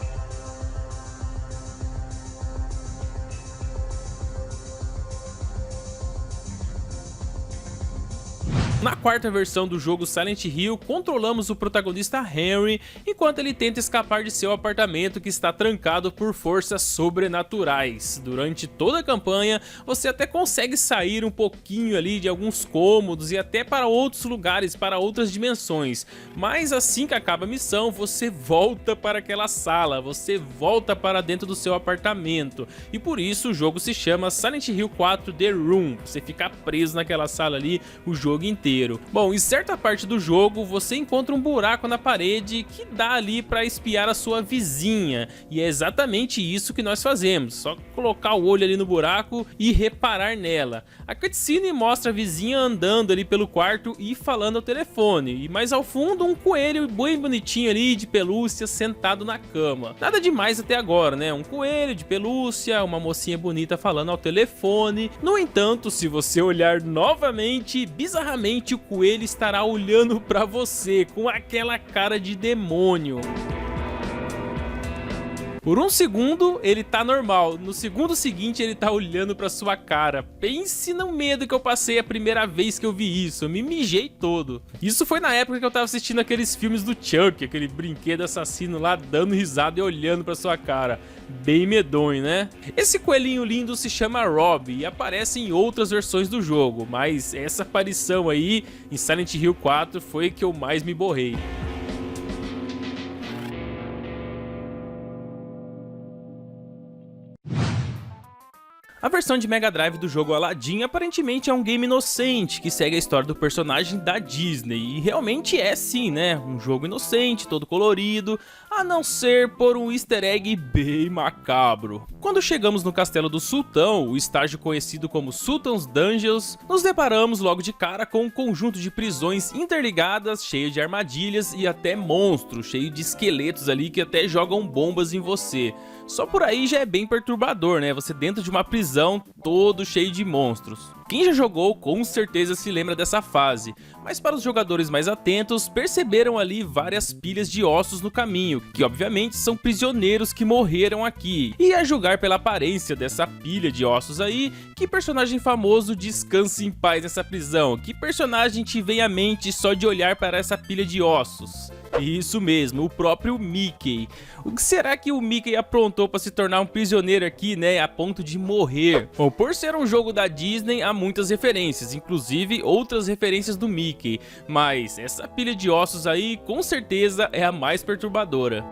Na quarta versão do jogo Silent Hill, controlamos o protagonista Henry enquanto ele tenta escapar de seu apartamento que está trancado por forças sobrenaturais. Durante toda a campanha, você até consegue sair um pouquinho ali de alguns cômodos e até para outros lugares, para outras dimensões. Mas assim que acaba a missão, você volta para aquela sala, você volta para dentro do seu apartamento. E por isso o jogo se chama Silent Hill 4 The Room. Você fica preso naquela sala ali o jogo inteiro. Bom, em certa parte do jogo você encontra um buraco na parede que dá ali para espiar a sua vizinha, e é exatamente isso que nós fazemos, só colocar o olho ali no buraco e reparar nela. A cutscene mostra a vizinha andando ali pelo quarto e falando ao telefone, e mais ao fundo um coelho bem bonitinho ali de pelúcia sentado na cama. Nada demais até agora, né? Um coelho de pelúcia, uma mocinha bonita falando ao telefone. No entanto, se você olhar novamente, bizarramente o coelho estará olhando pra você com aquela cara de demônio. Por um segundo ele tá normal, no segundo seguinte ele tá olhando pra sua cara. Pense no medo que eu passei a primeira vez que eu vi isso, eu me mijei todo. Isso foi na época que eu tava assistindo aqueles filmes do Chuck, aquele brinquedo assassino lá dando risada e olhando pra sua cara. Bem medonho, né? Esse coelhinho lindo se chama Rob e aparece em outras versões do jogo, mas essa aparição aí em Silent Hill 4 foi que eu mais me borrei. A versão de Mega Drive do jogo Aladdin aparentemente é um game inocente que segue a história do personagem da Disney, e realmente é sim, né? Um jogo inocente, todo colorido, a não ser por um easter egg bem macabro. Quando chegamos no Castelo do Sultão, o estágio conhecido como Sultan's Dungeons, nos deparamos logo de cara com um conjunto de prisões interligadas, cheio de armadilhas e até monstros, cheio de esqueletos ali que até jogam bombas em você. Só por aí já é bem perturbador, né? Você dentro de uma prisão todo cheio de monstros. Quem já jogou com certeza se lembra dessa fase, mas para os jogadores mais atentos, perceberam ali várias pilhas de ossos no caminho, que obviamente são prisioneiros que morreram aqui. E a julgar pela aparência dessa pilha de ossos aí, que personagem famoso descansa em paz nessa prisão? Que personagem te vem à mente só de olhar para essa pilha de ossos? Isso mesmo, o próprio Mickey. O que será que o Mickey aprontou para se tornar um prisioneiro aqui, né, a ponto de morrer? Bom, por ser um jogo da Disney, há muitas referências, inclusive outras referências do Mickey, mas essa pilha de ossos aí, com certeza, é a mais perturbadora.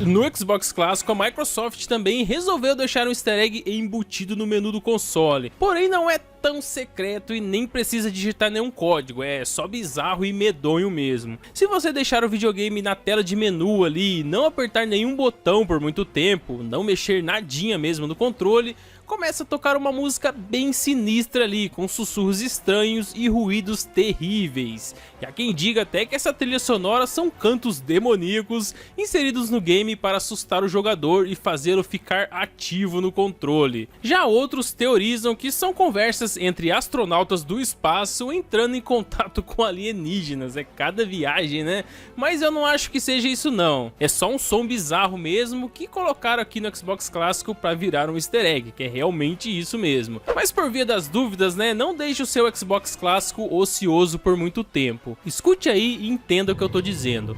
No Xbox clássico, a Microsoft também resolveu deixar um easter egg embutido no menu do console, porém não é tão secreto e nem precisa digitar nenhum código, é só bizarro e medonho mesmo. Se você deixar o videogame na tela de menu ali, não apertar nenhum botão por muito tempo, não mexer nadinha mesmo no controle, começa a tocar uma música bem sinistra ali, com sussurros estranhos e ruídos terríveis. E há quem diga até que essa trilha sonora são cantos demoníacos inseridos no game para assustar o jogador e fazê-lo ficar ativo no controle. Já outros teorizam que são conversas entre astronautas do espaço entrando em contato com alienígenas. É cada viagem, né? Mas eu não acho que seja isso não. É só um som bizarro mesmo que colocaram aqui no Xbox clássico para virar um easter egg, que é realmente isso mesmo. Mas por via das dúvidas, né, não deixe o seu Xbox clássico ocioso por muito tempo. Escute aí e entenda o que eu tô dizendo.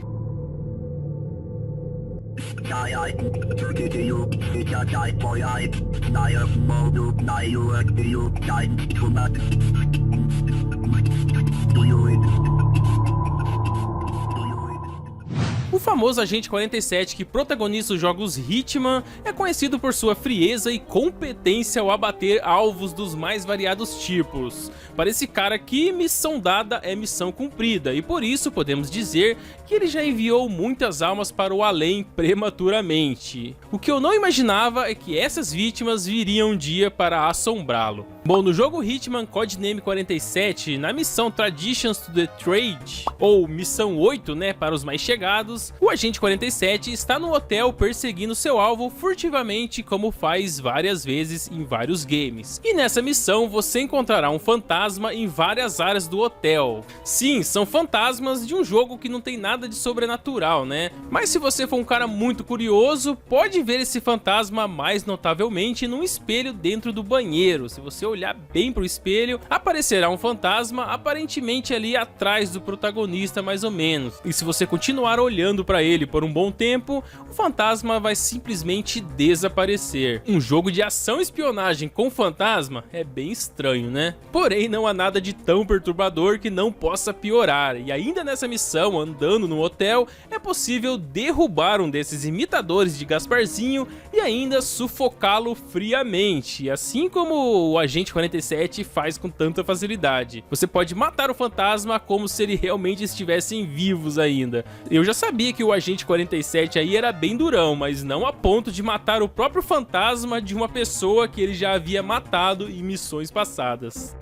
O famoso Agente 47 que protagoniza os jogos Hitman é conhecido por sua frieza e competência ao abater alvos dos mais variados tipos. Para esse cara aqui, missão dada é missão cumprida, e por isso podemos dizer que ele já enviou muitas almas para o além prematuramente. O que eu não imaginava é que essas vítimas viriam um dia para assombrá-lo. Bom, no jogo Hitman Codename 47, na missão Traditions to the Trade, ou missão 8, né, para os mais chegados, o Agente 47 está no hotel perseguindo seu alvo furtivamente, como faz várias vezes em vários games. E nessa missão você encontrará um fantasma em várias áreas do hotel. Sim, são fantasmas de um jogo que não tem nada de sobrenatural, né? Mas se você for um cara muito curioso, pode ver esse fantasma mais notavelmente num espelho dentro do banheiro. Se você olhar bem pro espelho, aparecerá um fantasma aparentemente ali atrás do protagonista mais ou menos. E se você continuar olhando para ele por um bom tempo, o fantasma vai simplesmente desaparecer. Um jogo de ação e espionagem com fantasma é bem estranho, né? Porém, não há nada de tão perturbador que não possa piorar. E ainda nessa missão, andando no hotel, é possível derrubar um desses imitadores de Gasparzinho e ainda sufocá-lo friamente, assim como o Agente 47 faz com tanta facilidade. Você pode matar o fantasma como se ele realmente estivessem vivos ainda. Eu já sabia que o Agente 47 aí era bem durão, mas não a ponto de matar o próprio fantasma de uma pessoa que ele já havia matado em missões passadas.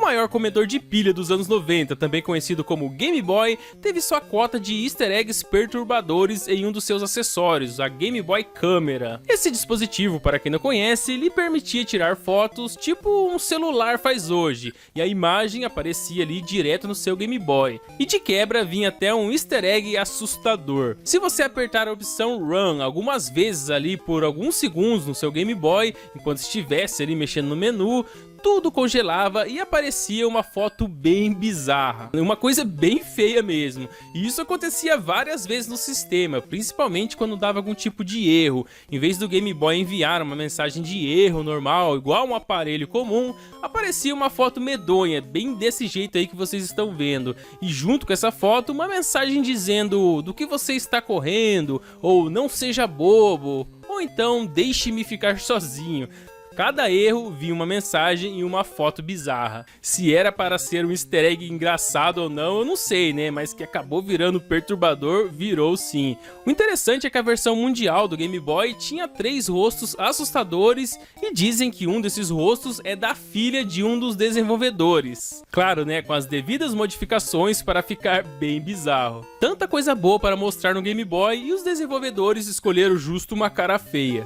maior comedor de pilha dos anos 90, também conhecido como Game Boy, teve sua cota de easter eggs perturbadores em um dos seus acessórios, a Game Boy Camera. Esse dispositivo, para quem não conhece, lhe permitia tirar fotos tipo um celular faz hoje, e a imagem aparecia ali direto no seu Game Boy. E de quebra vinha até um easter egg assustador. Se você apertar a opção Run algumas vezes ali por alguns segundos no seu Game Boy, enquanto estivesse ali mexendo no menu, tudo congelava e aparecia uma foto bem bizarra, uma coisa bem feia mesmo. E isso acontecia várias vezes no sistema, principalmente quando dava algum tipo de erro. Em vez do Game Boy enviar uma mensagem de erro normal, igual um aparelho comum, aparecia uma foto medonha, bem desse jeito aí que vocês estão vendo. E junto com essa foto, uma mensagem dizendo do que você está correndo, ou não seja bobo, ou então deixe-me ficar sozinho. Cada erro vinha uma mensagem e uma foto bizarra. Se era para ser um easter egg engraçado ou não, eu não sei, né? Mas que acabou virando perturbador, virou sim. O interessante é que a versão mundial do Game Boy tinha 3 rostos assustadores e dizem que um desses rostos é da filha de um dos desenvolvedores. Claro, né? Com as devidas modificações para ficar bem bizarro. Tanta coisa boa para mostrar no Game Boy e os desenvolvedores escolheram justo uma cara feia.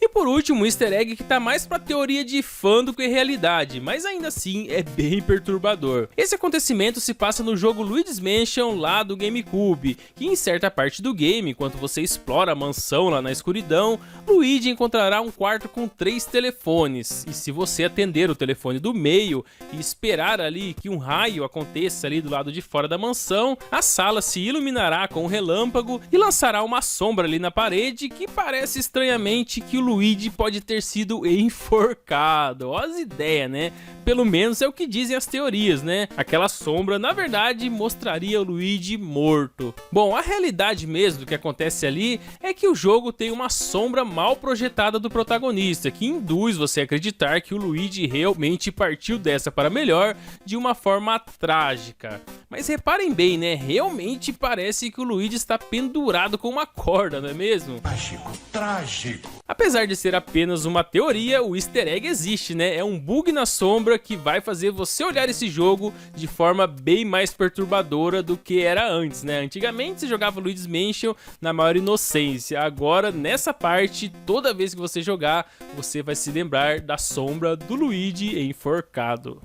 E por último, um easter egg que tá mais pra teoria de fã do que realidade, mas ainda assim é bem perturbador. Esse acontecimento se passa no jogo Luigi's Mansion lá do GameCube, que em certa parte do game, enquanto você explora a mansão lá na escuridão, Luigi encontrará um quarto com 3 telefones, e se você atender o telefone do meio e esperar ali que um raio aconteça ali do lado de fora da mansão, a sala se iluminará com um relâmpago e lançará uma sombra ali na parede que parece estranhamente que o Luigi pode ter sido enforcado. Olha as ideias, né? Pelo menos é o que dizem as teorias, né? Aquela sombra, na verdade, mostraria o Luigi morto. Bom, a realidade mesmo do que acontece ali é que o jogo tem uma sombra mal projetada do protagonista, que induz você a acreditar que o Luigi realmente partiu dessa para melhor de uma forma trágica. Mas reparem bem, né? Realmente parece que o Luigi está pendurado com uma corda, não é mesmo? Trágico, trágico. Apesar de ser apenas uma teoria, o easter egg existe, né? É um bug na sombra que vai fazer você olhar esse jogo de forma bem mais perturbadora do que era antes, né? Antigamente você jogava Luigi's Mansion na maior inocência. Agora, nessa parte, toda vez que você jogar, você vai se lembrar da sombra do Luigi enforcado.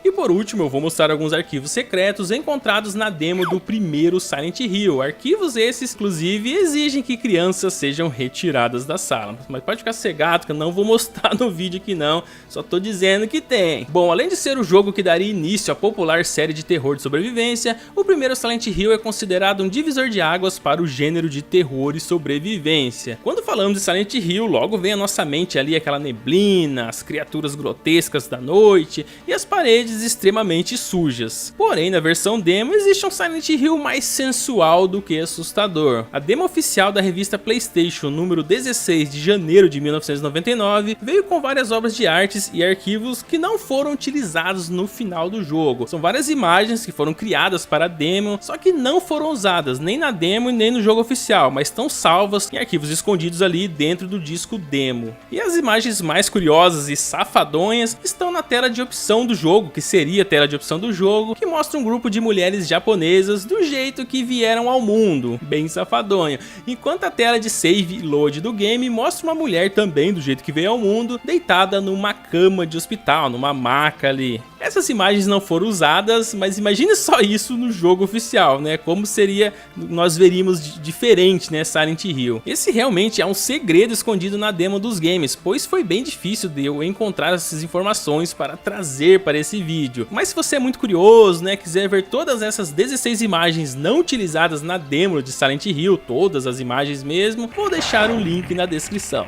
E por último, eu vou mostrar alguns arquivos secretos encontrados na demo do primeiro Silent Hill. Arquivos esses, inclusive, exigem que crianças sejam retiradas da sala. Mas pode ficar cegado que eu não vou mostrar no vídeo aqui não, só tô dizendo que tem. Bom, além de ser o jogo que daria início à popular série de terror de sobrevivência, o primeiro Silent Hill é considerado um divisor de águas para o gênero de terror e sobrevivência. Quando falamos de Silent Hill, logo vem à nossa mente ali aquela neblina, as criaturas grotescas da noite e as paredes extremamente sujas. Porém, na versão demo existe um Silent Hill mais sensual do que assustador. A demo oficial da revista PlayStation número 16 de janeiro de 1999 veio com várias obras de artes e arquivos que não foram utilizados no final do jogo. São várias imagens que foram criadas para a demo, só que não foram usadas nem na demo e nem no jogo oficial, mas estão salvas em arquivos escondidos ali dentro do disco demo. E as imagens mais curiosas e safadonhas estão na tela de opção do jogo, que seria a tela de opção do jogo, que mostra um grupo de mulheres japonesas do jeito que vieram ao mundo, bem safadonho, enquanto a tela de save e load do game mostra uma mulher também do jeito que veio ao mundo, deitada numa cama de hospital, numa maca ali. Essas imagens não foram usadas, mas imagine só isso no jogo oficial, né? Como seria, nós veríamos diferente, né, Silent Hill. Esse realmente é um segredo escondido na demo dos games, pois foi bem difícil de eu encontrar essas informações para trazer para esse vídeo. Mas se você é muito curioso, né, quiser ver todas essas 16 imagens não utilizadas na demo de Silent Hill, todas as imagens mesmo, vou deixar o link na descrição.